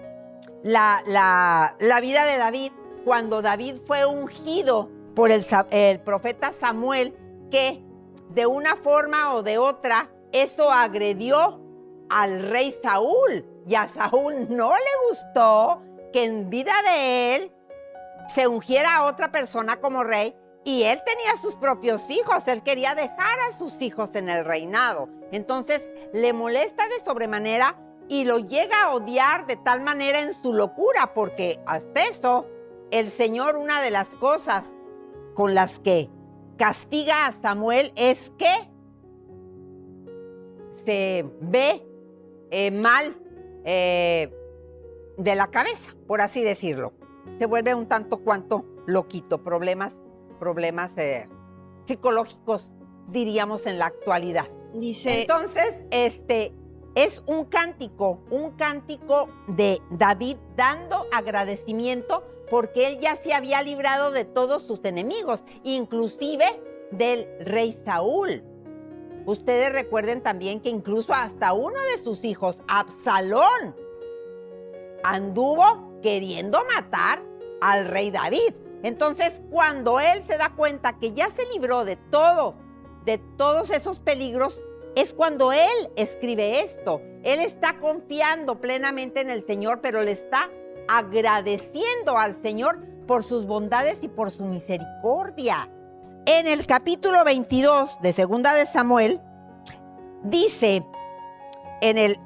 la vida de David, cuando David fue ungido por el profeta Samuel, que de una forma o de otra, eso agredió al rey Saúl. Y a Saúl no le gustó que en vida de él se ungiera a otra persona como rey, y él tenía sus propios hijos. Él quería dejar a sus hijos en el reinado. Entonces le molesta de sobremanera y lo llega a odiar de tal manera en su locura, porque hasta eso el Señor, una de las cosas con las que castiga a Samuel es que se ve mal de la cabeza, por así decirlo. Se vuelve un tanto cuanto loquito, problemas psicológicos, diríamos, en la actualidad. Dice, entonces, es un cántico de David dando agradecimiento porque él ya se había librado de todos sus enemigos, inclusive del rey Saúl. Ustedes recuerden también que incluso hasta uno de sus hijos, Absalón, anduvo queriendo matar al rey David. Entonces, cuando él se da cuenta que ya se libró de todos esos peligros, es cuando él escribe esto. Él está confiando plenamente en el Señor, pero le está agradeciendo al Señor por sus bondades y por su misericordia. En el capítulo 22 de Segunda de Samuel, dice en el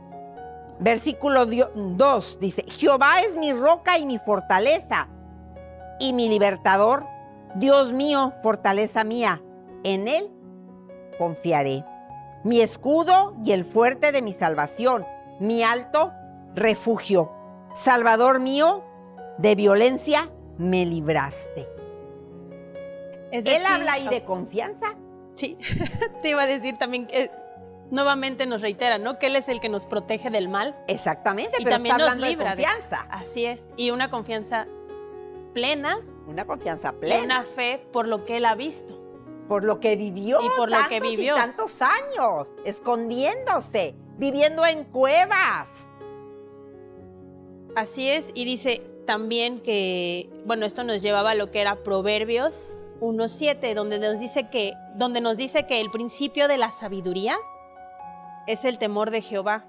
versículo 2, dice: Jehová es mi roca y mi fortaleza y mi libertador, Dios mío, fortaleza mía, en él confiaré. Mi escudo y el fuerte de mi salvación, mi alto refugio. Salvador mío, de violencia me libraste. es decir, Él habla ahí de confianza. Sí, te iba a decir también que nuevamente nos reitera, ¿no? Que Él es el que nos protege del mal. Exactamente, Y pero también está nos hablando libra de confianza. Así es, y una confianza plena, Una confianza y plena. una fe por lo que Él ha visto. Por lo que vivió Y por lo que vivió. y tantos años, escondiéndose, viviendo en cuevas. Así es, y dice también que, bueno, esto nos llevaba a lo que era Proverbios 1:7, donde nos dice que el principio de la sabiduría es el temor de Jehová,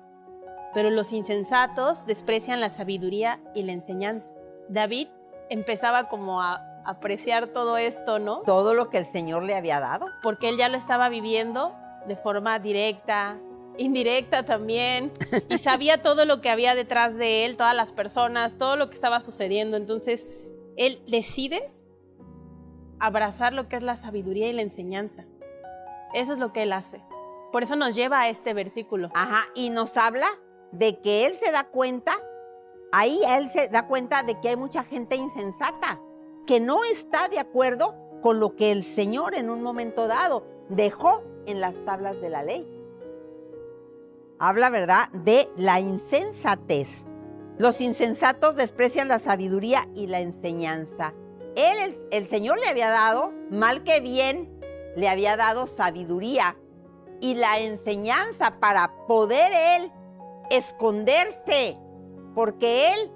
pero los insensatos desprecian la sabiduría y la enseñanza. David empezaba como a apreciar todo esto, ¿no? Todo lo que el Señor le había dado. Porque él ya lo estaba viviendo de forma directa, indirecta también, y sabía todo lo que había detrás de él, todas las personas, todo lo que estaba sucediendo. Entonces, él decide abrazar lo que es la sabiduría y la enseñanza. Eso es lo que él hace. Por eso nos lleva a este versículo. Ajá, y nos habla de que él se da cuenta, ahí él se da cuenta de que hay mucha gente insensata, que no está de acuerdo con lo que el Señor en un momento dado dejó en las tablas de la ley. Habla, ¿verdad?, de la insensatez. Los insensatos desprecian la sabiduría y la enseñanza. El Señor le había dado, mal que bien, le había dado sabiduría y la enseñanza para poder él esconderse, porque él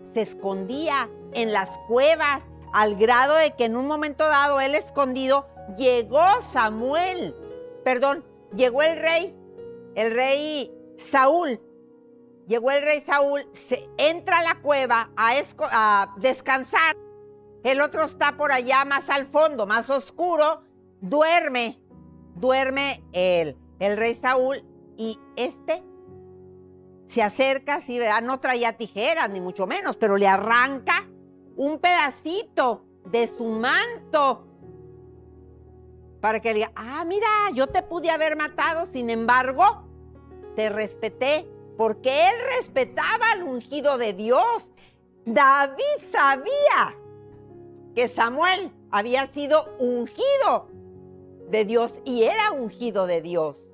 se escondía en las cuevas al grado de que en un momento dado él escondido, llegó el rey Saúl. Llegó el rey Saúl, se entra a la cueva a descansar. El otro está por allá más al fondo, más oscuro, duerme el rey Saúl, y se acerca así, ¿verdad? No traía tijeras, ni mucho menos, pero le arranca un pedacito de su manto para que le diga: mira, yo te pude haber matado, sin embargo, te respeté, porque él respetaba al ungido de Dios. David sabía que Samuel había sido ungido de Dios y era ungido de Dios.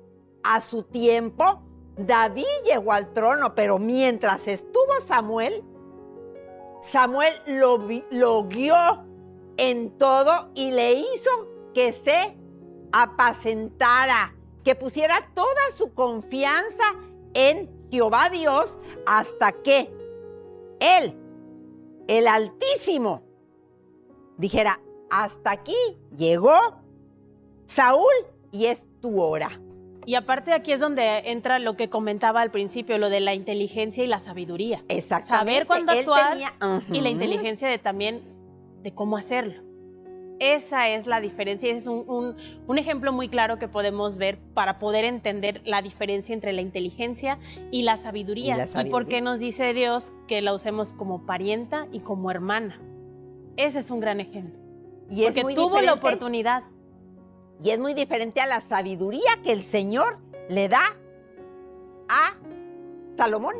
A su tiempo, David llegó al trono, pero mientras estuvo Samuel lo guió en todo y le hizo que se apacentara, que pusiera toda su confianza en Jehová Dios, hasta que él, el Altísimo, dijera: hasta aquí llegó Saúl y es tu hora. Y aparte aquí es donde entra lo que comentaba al principio, lo de la inteligencia y la sabiduría. Exactamente. Saber cuándo actuar y la Ujú. inteligencia de también de cómo hacerlo. Esa es la diferencia. Es un ejemplo muy claro que podemos ver para poder entender la diferencia entre la inteligencia y la sabiduría. Y por qué nos dice Dios que la usemos como parienta y como hermana. Ese es un gran ejemplo. Y es porque muy tuvo diferente, la oportunidad. Y es muy diferente a la sabiduría que el Señor le da a Salomón.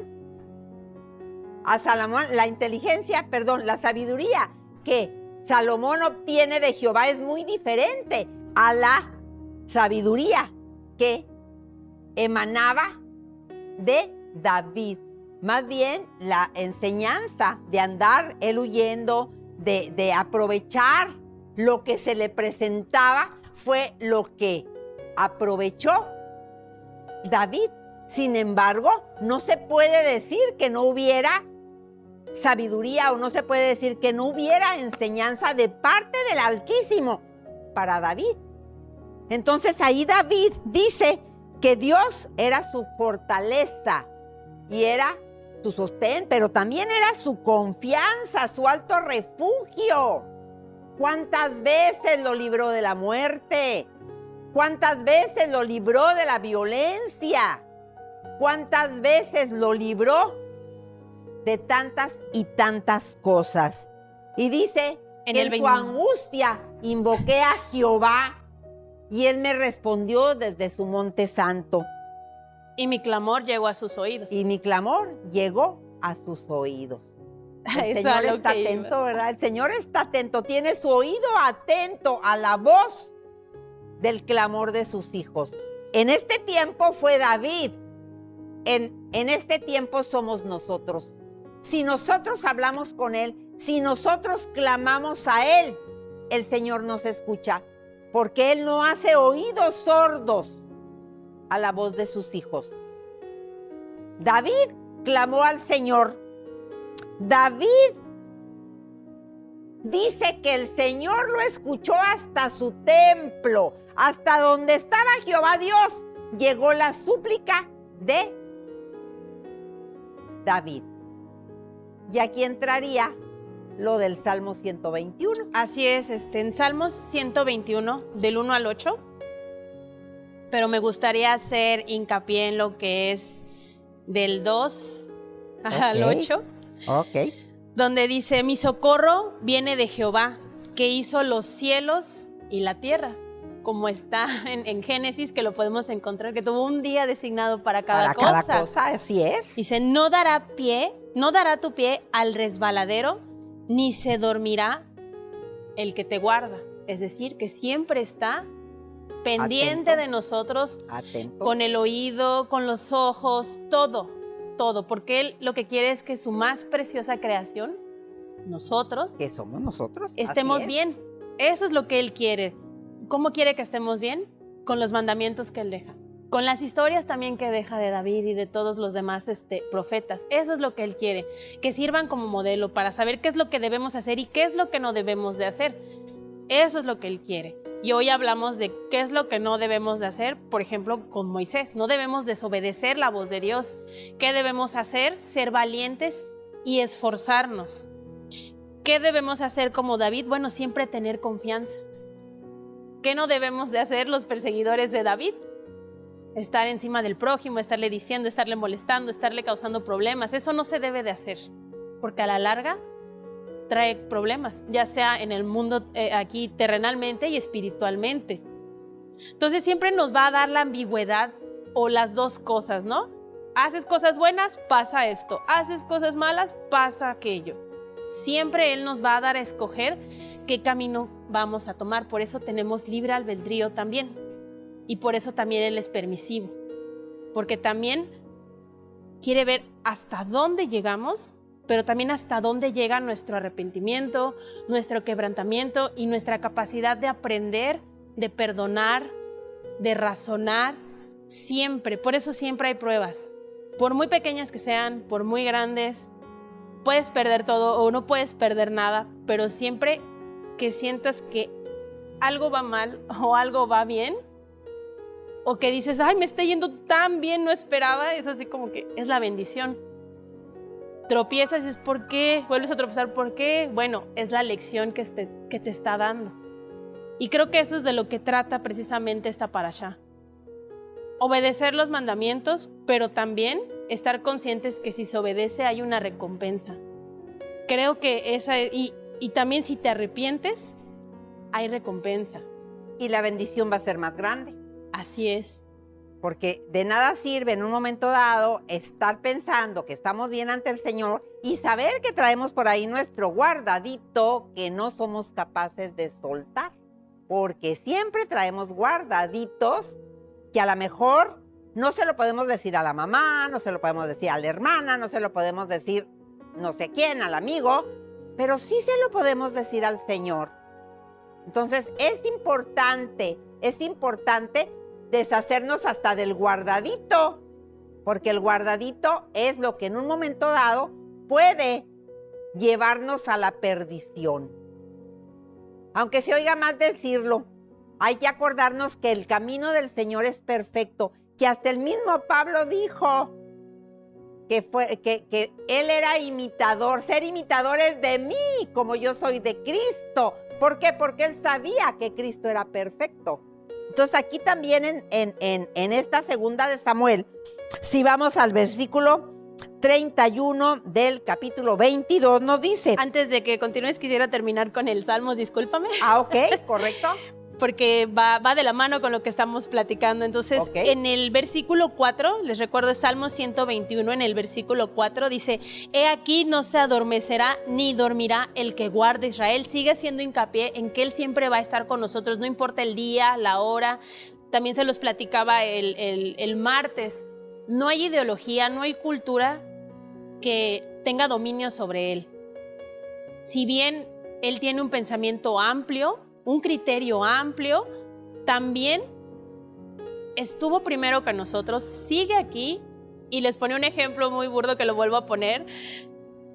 A Salomón, la sabiduría que Salomón obtiene de Jehová es muy diferente a la sabiduría que emanaba de David. Más bien, la enseñanza de andar él huyendo, de aprovechar lo que se le presentaba, fue lo que aprovechó David. Sin embargo, no se puede decir que no hubiera sabiduría, o no se puede decir que no hubiera enseñanza de parte del Altísimo para David. Entonces ahí David dice que Dios era su fortaleza y era su sostén, pero también era su confianza, su alto refugio. ¿Cuántas veces lo libró de la muerte? ¿Cuántas veces lo libró de la violencia? ¿Cuántas veces lo libró de tantas y tantas cosas? Y dice que en su angustia invoqué a Jehová y él me respondió desde su monte santo. Y mi clamor llegó a sus oídos. Y mi clamor llegó a sus oídos. El Señor está atento, ¿verdad? El Señor está atento, tiene su oído atento a la voz del clamor de sus hijos. En este tiempo fue David, en este tiempo somos nosotros. Si nosotros hablamos con Él, si nosotros clamamos a Él, el Señor nos escucha, porque Él no hace oídos sordos a la voz de sus hijos. David clamó al Señor. David dice que el Señor lo escuchó hasta su templo, hasta donde estaba Jehová Dios. Llegó la súplica de David. Y aquí entraría lo del Salmo 121. Así es, en Salmos 121, del 1 al 8. Pero me gustaría hacer hincapié en lo que es del 2 al 8. Ok. Donde dice: mi socorro viene de Jehová, que hizo los cielos y la tierra. Como está en Génesis, que lo podemos encontrar, que tuvo un día designado para cada cosa. Para cada cosa, así es. Dice: no dará tu pie al resbaladero, ni se dormirá el que te guarda. Es decir, que siempre está pendiente atento de nosotros, atento, con el oído, con los ojos, todo, porque Él lo que quiere es que su más preciosa creación, nosotros, que somos nosotros, estemos bien. Eso es lo que Él quiere. ¿Cómo quiere que estemos bien? Con los mandamientos que Él deja, con las historias también que deja de David y de todos los demás profetas. Eso es lo que Él quiere, que sirvan como modelo para saber qué es lo que debemos hacer y qué es lo que no debemos de hacer. Eso es lo que Él quiere. Y hoy hablamos de qué es lo que no debemos de hacer, por ejemplo, con Moisés. No debemos desobedecer la voz de Dios. ¿Qué debemos hacer? Ser valientes y esforzarnos. ¿Qué debemos hacer como David? Bueno, siempre tener confianza. ¿Qué no debemos de hacer los perseguidores de David? Estar encima del prójimo, estarle diciendo, estarle molestando, estarle causando problemas. Eso no se debe de hacer, porque a la larga trae problemas, ya sea en el mundo aquí terrenalmente y espiritualmente. Entonces siempre nos va a dar la ambigüedad o las dos cosas, ¿no? Haces cosas buenas, pasa esto. Haces cosas malas, pasa aquello. Siempre Él nos va a dar a escoger qué camino vamos a tomar. Por eso tenemos libre albedrío también. Y por eso también Él es permisivo. Porque también quiere ver hasta dónde llegamos, pero también hasta dónde llega nuestro arrepentimiento, nuestro quebrantamiento y nuestra capacidad de aprender, de perdonar, de razonar, siempre. Por eso siempre hay pruebas. Por muy pequeñas que sean, por muy grandes, puedes perder todo o no puedes perder nada, pero siempre que sientas que algo va mal o algo va bien, o que dices, ay, me está yendo tan bien, no esperaba, es así como que es la bendición. Tropiezas y es ¿por qué? Vuelves a tropezar, ¿por qué? Bueno, es la lección que te está dando. Y creo que eso es de lo que trata precisamente esta parashá. Obedecer los mandamientos, pero también estar conscientes que si se obedece hay una recompensa. Creo que esa, y también si te arrepientes, hay recompensa. Y la bendición va a ser más grande. Así es. Porque de nada sirve en un momento dado estar pensando que estamos bien ante el Señor y saber que traemos por ahí nuestro guardadito que no somos capaces de soltar. Porque siempre traemos guardaditos que a lo mejor no se lo podemos decir a la mamá, no se lo podemos decir a la hermana, no se lo podemos decir no sé quién, al amigo, pero sí se lo podemos decir al Señor. Entonces es importante deshacernos hasta del guardadito, porque el guardadito es lo que en un momento dado puede llevarnos a la perdición. Aunque se oiga más decirlo, hay que acordarnos que el camino del Señor es perfecto, que hasta el mismo Pablo dijo que él era imitador, ser imitadores de mí, como yo soy de Cristo. ¿Por qué? Porque él sabía que Cristo era perfecto. Entonces aquí también en esta segunda de Samuel, si vamos al versículo 31 del capítulo 22, nos dice... Antes de que continúes, quisiera terminar con el Salmo, discúlpame. Ah, ok, correcto. Porque va de la mano con lo que estamos platicando. Entonces, okay. En el versículo 4, les recuerdo Salmo 121, en el versículo 4 dice, he aquí no se adormecerá ni dormirá el que guarda Israel. Sigue haciendo hincapié en que Él siempre va a estar con nosotros, no importa el día, la hora. También se los platicaba el martes. No hay ideología, no hay cultura que tenga dominio sobre Él. Si bien Él tiene un pensamiento amplio, un criterio amplio, también estuvo primero que nosotros, sigue aquí, y les pone un ejemplo muy burdo que lo vuelvo a poner.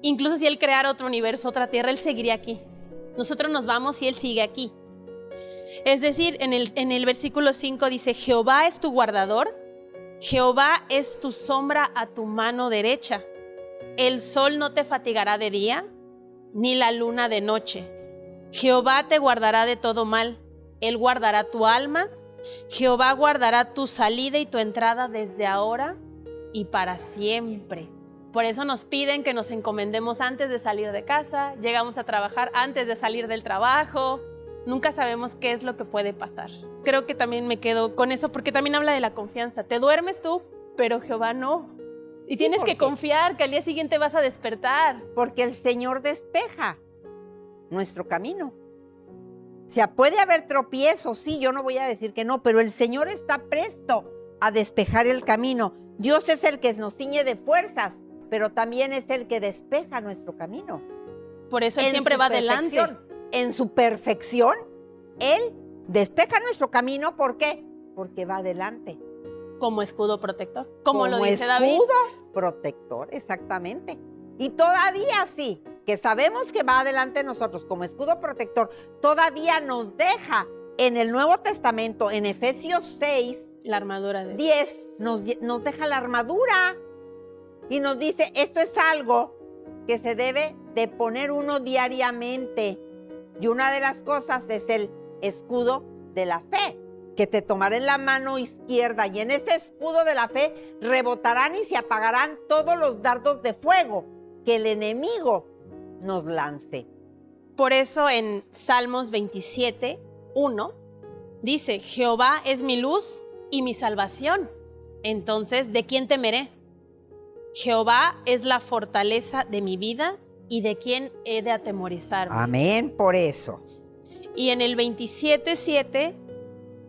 Incluso si Él creara otro universo, otra tierra, Él seguiría aquí. Nosotros nos vamos y Él sigue aquí. Es decir, en el versículo 5 dice, Jehová es tu guardador, Jehová es tu sombra a tu mano derecha. El sol no te fatigará de día, ni la luna de noche. Jehová te guardará de todo mal, Él guardará tu alma, Jehová guardará tu salida y tu entrada desde ahora y para siempre. Por eso nos piden que nos encomendemos antes de salir de casa, llegamos a trabajar antes de salir del trabajo, nunca sabemos qué es lo que puede pasar. Creo que también me quedo con eso porque también habla de la confianza. Te duermes tú, pero Jehová no. Y sí, tienes que confiar que al día siguiente vas a despertar. Porque el Señor despeja nuestro camino. O sea, puede haber tropiezos, sí, yo no voy a decir que no, pero el Señor está presto a despejar el camino. Dios es el que nos ciñe de fuerzas, pero también es el que despeja nuestro camino. Por eso Él siempre va adelante. En su perfección, Él despeja nuestro camino. ¿Por qué? Porque va adelante. Como escudo protector, como lo dice David. Como escudo protector, exactamente. Y todavía sí, que sabemos que va adelante de nosotros como escudo protector, todavía nos deja en el Nuevo Testamento, en Efesios 6, la armadura de 10, nos deja la armadura y nos dice, esto es algo que se debe de poner uno diariamente. Y una de las cosas es el escudo de la fe, que te tomará en la mano izquierda, y en ese escudo de la fe rebotarán y se apagarán todos los dardos de fuego que el enemigo nos lance. Por eso en Salmos 27, 1, dice, Jehová es mi luz y mi salvación. Entonces, ¿de quién temeré? Jehová es la fortaleza de mi vida y de quién he de atemorizarme. Amén, por eso. Y en el 27:7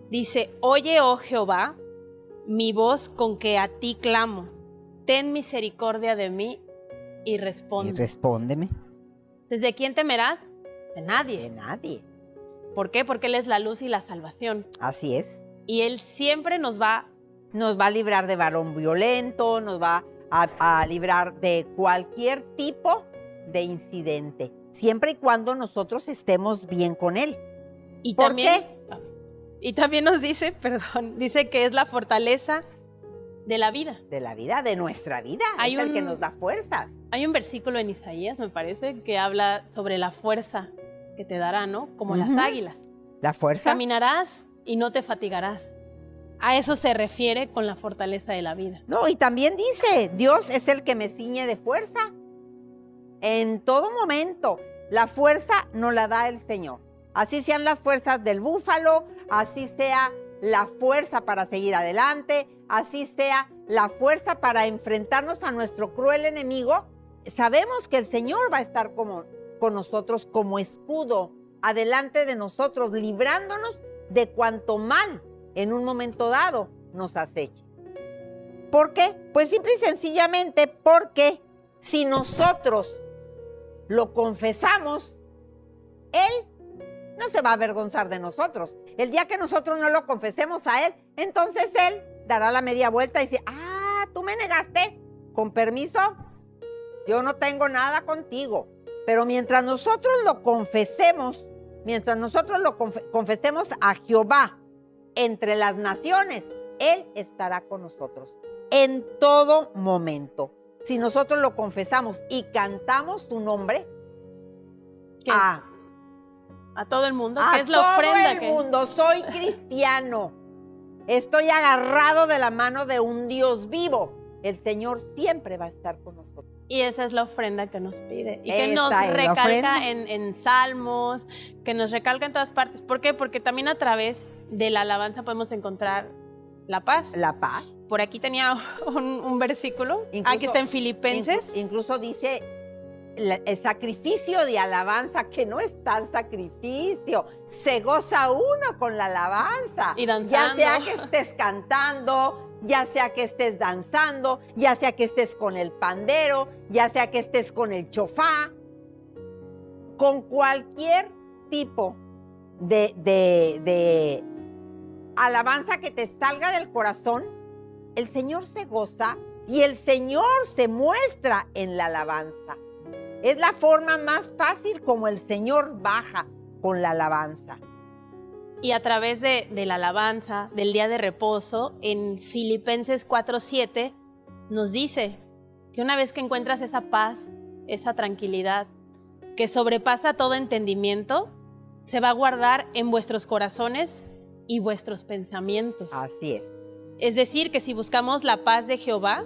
dice, oye, oh Jehová, mi voz con que a ti clamo. ten misericordia de mí y Y responde. respóndeme. ¿Desde quién temerás? De De nadie. nadie. ¿Por qué? Porque Él es la luz y la salvación. Así es. Y Él siempre nos va. Nos va a librar de varón violento, nos va a librar de cualquier tipo de incidente, siempre y cuando nosotros estemos bien con Él. Y ¿Por también, Y también nos dice, perdón, dice que es la fortaleza de la vida. De la vida, de nuestra vida. Hay es el que un- nos da fuerzas. Hay un versículo en Isaías, me parece, que habla sobre la fuerza que te dará, ¿no? Como las Ujú. águilas. La fuerza. Caminarás y no te fatigarás. A eso se refiere con la fortaleza de la vida. No, y también dice, Dios es el que me ciñe de fuerza. En todo momento, la fuerza nos la da el Señor. Así sean las fuerzas del búfalo, así sea la fuerza para seguir adelante, así sea la fuerza para enfrentarnos a nuestro cruel enemigo. Sabemos que el Señor va a estar con nosotros como escudo, adelante de nosotros, librándonos de cuanto mal en un momento dado nos aceche. ¿Por qué? Pues simple y sencillamente porque si nosotros lo confesamos, Él no se va a avergonzar de nosotros. El día que nosotros no lo confesemos a Él, entonces Él dará la media vuelta y dice, tú me negaste, con permiso, yo no tengo nada contigo. Pero mientras nosotros lo confesemos, confesemos a Jehová entre las naciones, Él estará con nosotros en todo momento. Si nosotros lo confesamos y cantamos su nombre, ¿Qué es? A todo el mundo, a que es la todo ofrenda el que... mundo, soy cristiano. Estoy agarrado de la mano de un Dios vivo. El Señor siempre va a estar con nosotros. Y esa es la ofrenda que nos pide. Y que Esa nos es la recalca ofrenda. en salmos, que nos recalca en todas partes. ¿Por qué? Porque también a través de la alabanza podemos encontrar la paz. La paz. Por aquí tenía un versículo. Incluso- Aquí está en Filipenses. Incluso dice el sacrificio de alabanza, que no es tan sacrificio. Se goza uno con la alabanza. Y Ya danzando. sea que estés cantando, ya sea que estés danzando, ya sea que estés con el pandero, ya sea que estés con el chofá, con cualquier tipo de alabanza que te salga del corazón, el Señor se goza y el Señor se muestra en la alabanza. Es la forma más fácil como el Señor baja con la alabanza. Y a través de la alabanza, del día de reposo, en Filipenses 4:7, nos dice que una vez que encuentras esa paz, esa tranquilidad, que sobrepasa todo entendimiento, se va a guardar en vuestros corazones y vuestros pensamientos. Así es. Es decir, que si buscamos la paz de Jehová,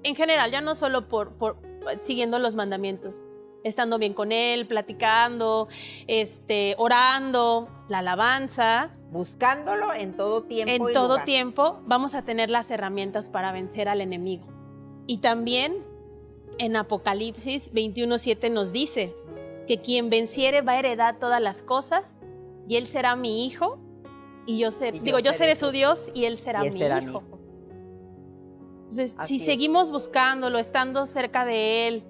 en general, ya no solo por siguiendo los mandamientos, estando bien con Él, platicando, orando, la alabanza, Buscándolo en todo tiempo. en y todo lugar. tiempo vamos a tener las herramientas para vencer al enemigo. Y también en Apocalipsis 21:7 nos dice que quien venciere va a heredar todas las cosas y Él será mi hijo y yo seré su Dios y Él será Y mi será hijo. mi hijo. Entonces, Así si es. seguimos buscándolo, estando cerca de Él,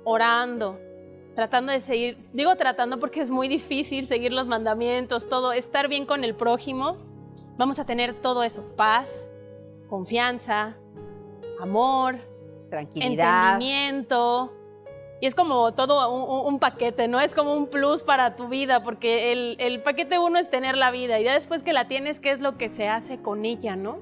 orando, tratando de seguir, digo tratando porque es muy difícil seguir los mandamientos, todo, estar bien con el prójimo, vamos a tener todo eso, paz, confianza, amor, Tranquilidad. entendimiento. Y es como todo un paquete, ¿no? Es como un plus para tu vida, porque el paquete uno es tener la vida y ya después que la tienes, ¿qué es lo que se hace con ella, no?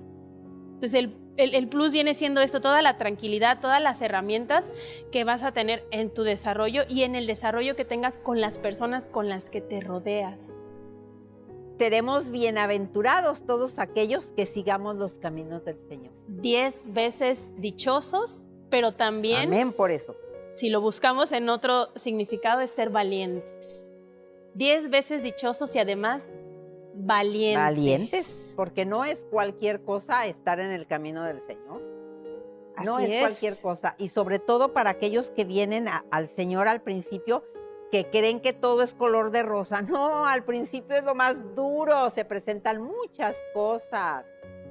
Entonces el plus viene siendo esto, toda la tranquilidad, todas las herramientas que vas a tener en tu desarrollo y en el desarrollo que tengas con las personas con las que te rodeas. Seremos bienaventurados todos aquellos que sigamos los caminos del Señor. 10 veces dichosos, pero también, Amén por eso. si lo buscamos en otro significado, es ser valientes. 10 veces dichosos y además valientes. Valientes, porque no es cualquier cosa estar en el camino del Señor. No Así es cualquier cosa. Y sobre todo para aquellos que vienen al Señor al principio, que creen que todo es color de rosa. No, al principio es lo más duro, se presentan muchas cosas.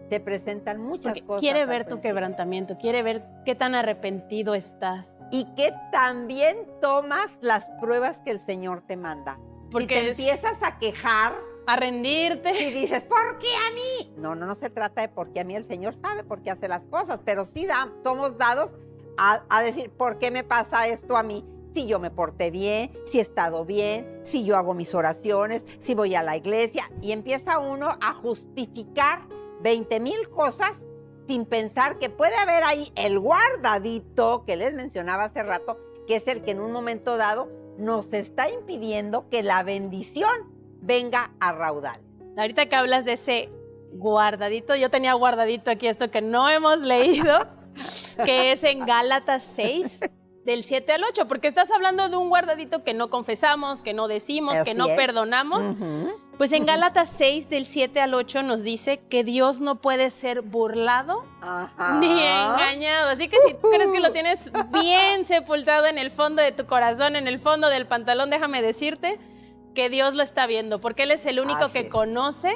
se presentan muchas Porque cosas. quiere al ver tu principio. quebrantamiento, quiere ver qué tan arrepentido estás. Y que también tomas las pruebas que el Señor te manda. Porque si te es- empiezas a quejar A y rendirte. dices, ¿por qué a mí? No se trata de por qué a mí. El Señor sabe por qué hace las cosas, pero sí somos dados a decir, ¿por qué me pasa esto a mí? Si yo me porté bien, si he estado bien, si yo hago mis oraciones, si voy a la iglesia. Y empieza uno a justificar 20,000 cosas sin pensar que puede haber ahí el guardadito que les mencionaba hace rato, que es el que en un momento dado nos está impidiendo que la bendición venga a raudales. Ahorita que hablas de ese guardadito, yo tenía guardadito aquí esto que no hemos leído, que es en Gálatas 6, del 7 al 8, porque estás hablando de un guardadito que no confesamos, que no decimos, que Así no es. perdonamos. Pues en Gálatas 6, del 7 al 8 nos dice que Dios no puede ser burlado Ajá. ni engañado. Así que si tú crees que lo tienes bien sepultado en el fondo de tu corazón, en el fondo del pantalón, déjame decirte que Dios lo está viendo, porque Él es el único Así que es. conoce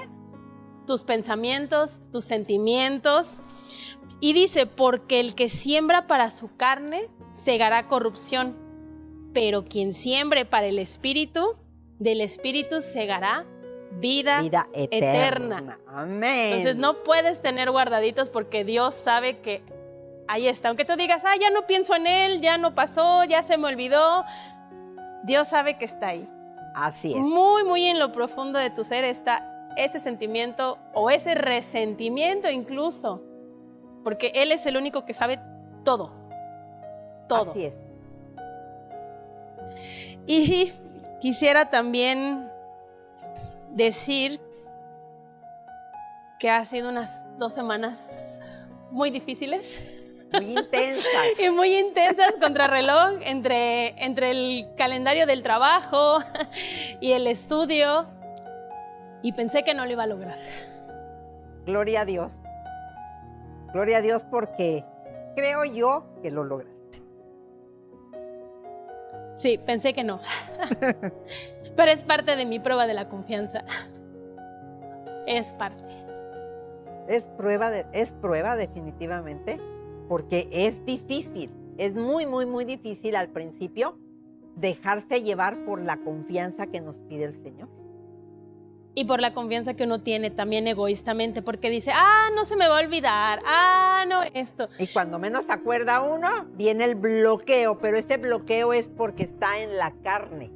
tus pensamientos, tus sentimientos. Y dice, porque el que siembra para su carne, segará corrupción, pero quien siembre para el Espíritu, del Espíritu segará vida eterna. Amén. Entonces no puedes tener guardaditos porque Dios sabe que ahí está. Aunque tú digas, ya no pienso en Él, ya no pasó, ya se me olvidó. Dios sabe que está ahí. Así es. Muy, muy en lo profundo de tu ser está ese sentimiento o ese resentimiento incluso. Porque Él es el único que sabe todo. Todo. Así es. Y quisiera también decir que ha sido unas 2 semanas muy difíciles Muy intensas. y muy intensas contrarreloj entre el calendario del trabajo y el estudio, y pensé que no lo iba a lograr. Gloria a Dios. Gloria a Dios porque creo yo que lo lograste. Sí, pensé que no. Pero es parte de mi prueba de la confianza. Es parte. Es prueba definitivamente, porque es difícil, es muy, muy, muy difícil al principio dejarse llevar por la confianza que nos pide el Señor. Y por la confianza que uno tiene también egoístamente, porque dice, no se me va a olvidar, no esto. Y cuando menos se acuerda uno, viene el bloqueo, pero ese bloqueo es porque está en la carne.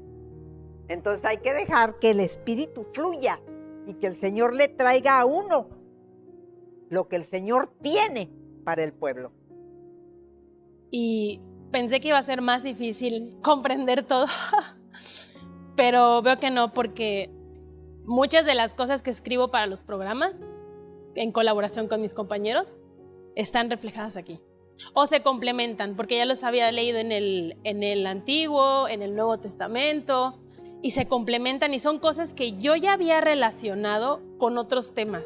Entonces hay que dejar que el Espíritu fluya y que el Señor le traiga a uno lo que el Señor tiene para el pueblo. Y pensé que iba a ser más difícil comprender todo, pero veo que no, porque muchas de las cosas que escribo para los programas, en colaboración con mis compañeros, están reflejadas aquí. O se complementan, porque ya los había leído en el Antiguo, en el Nuevo Testamento, y se complementan y son cosas que yo ya había relacionado con otros temas.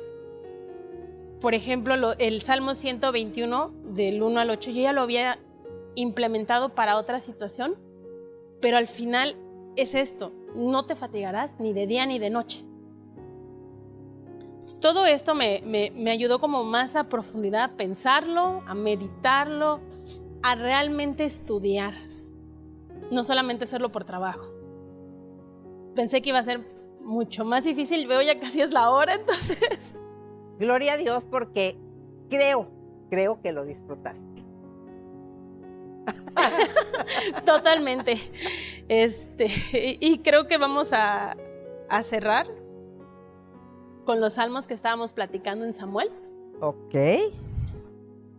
Por ejemplo, el Salmo 121, del 1 al 8, yo ya lo había implementado para otra situación, pero al final es esto, no te fatigarás ni de día ni de noche. Todo esto me ayudó como más a profundidad a pensarlo, a meditarlo, a realmente estudiar, no solamente hacerlo por trabajo. Pensé que iba a ser mucho más difícil, veo ya casi es la hora, entonces... Gloria a Dios porque creo que lo disfrutaste. Totalmente. Y creo que vamos a cerrar con los salmos que estábamos platicando en Samuel. Ok.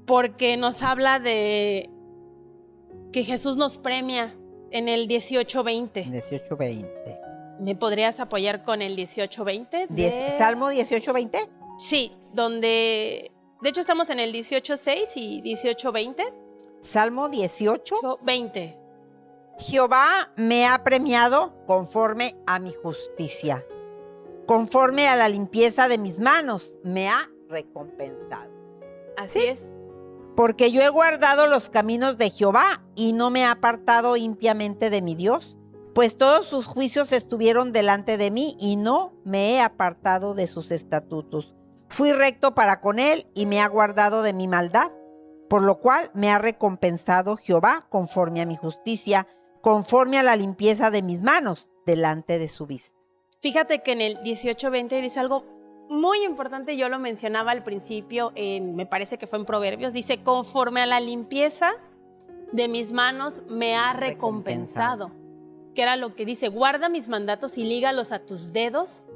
Porque nos habla de que Jesús nos premia en el 18:20. 18:20. ¿Me podrías apoyar con el 18:20? ¿Salmo 18:20? Sí, donde... De hecho, estamos en el 18:6 y 18:20. Salmo 18. 20. Jehová me ha premiado conforme a mi justicia. Conforme a la limpieza de mis manos, me ha recompensado. Así ¿Sí? es. Porque yo he guardado los caminos de Jehová y no me he apartado impiamente de mi Dios. Pues todos sus juicios estuvieron delante de mí y no me he apartado de sus estatutos. Fui recto para con él y me ha guardado de mi maldad, por lo cual me ha recompensado Jehová conforme a mi justicia, conforme a la limpieza de mis manos delante de su vista. Fíjate que en el 18:20 dice algo muy importante, yo lo mencionaba al principio, me parece que fue en Proverbios, dice, conforme a la limpieza de mis manos me ha recompensado. Que era lo que dice, guarda mis mandatos y lígalos a tus dedos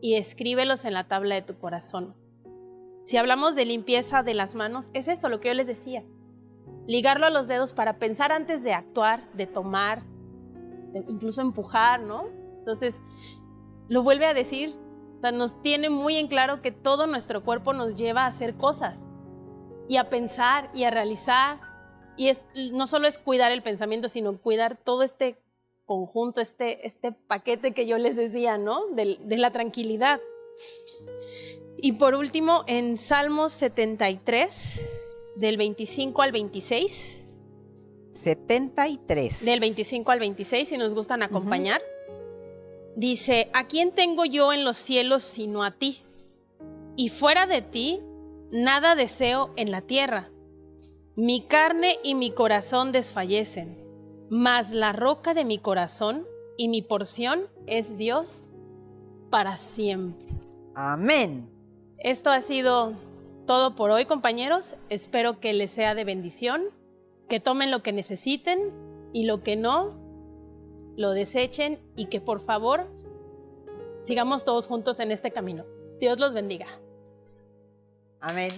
y escríbelos en la tabla de tu corazón. Si hablamos de limpieza de las manos, es eso lo que yo les decía. Ligarlo a los dedos para pensar antes de actuar, de tomar, de incluso empujar, ¿no? Entonces, lo vuelve a decir, o sea, nos tiene muy en claro que todo nuestro cuerpo nos lleva a hacer cosas y a pensar y a realizar. Y no solo es cuidar el pensamiento, sino cuidar todo este conjunto, este paquete que yo les decía, ¿no? De la tranquilidad. Y por último, en Salmos 73, del 25 al 26. 73. Del 25 al 26, si nos gustan acompañar. Dice, ¿a quién tengo yo en los cielos sino a ti? Y fuera de ti, nada deseo en la tierra. Mi carne y mi corazón desfallecen, mas la roca de mi corazón y mi porción es Dios para siempre. Amén. Esto ha sido todo por hoy, compañeros. Espero que les sea de bendición, que tomen lo que necesiten y lo que no, lo desechen y que por favor sigamos todos juntos en este camino. Dios los bendiga. Amén.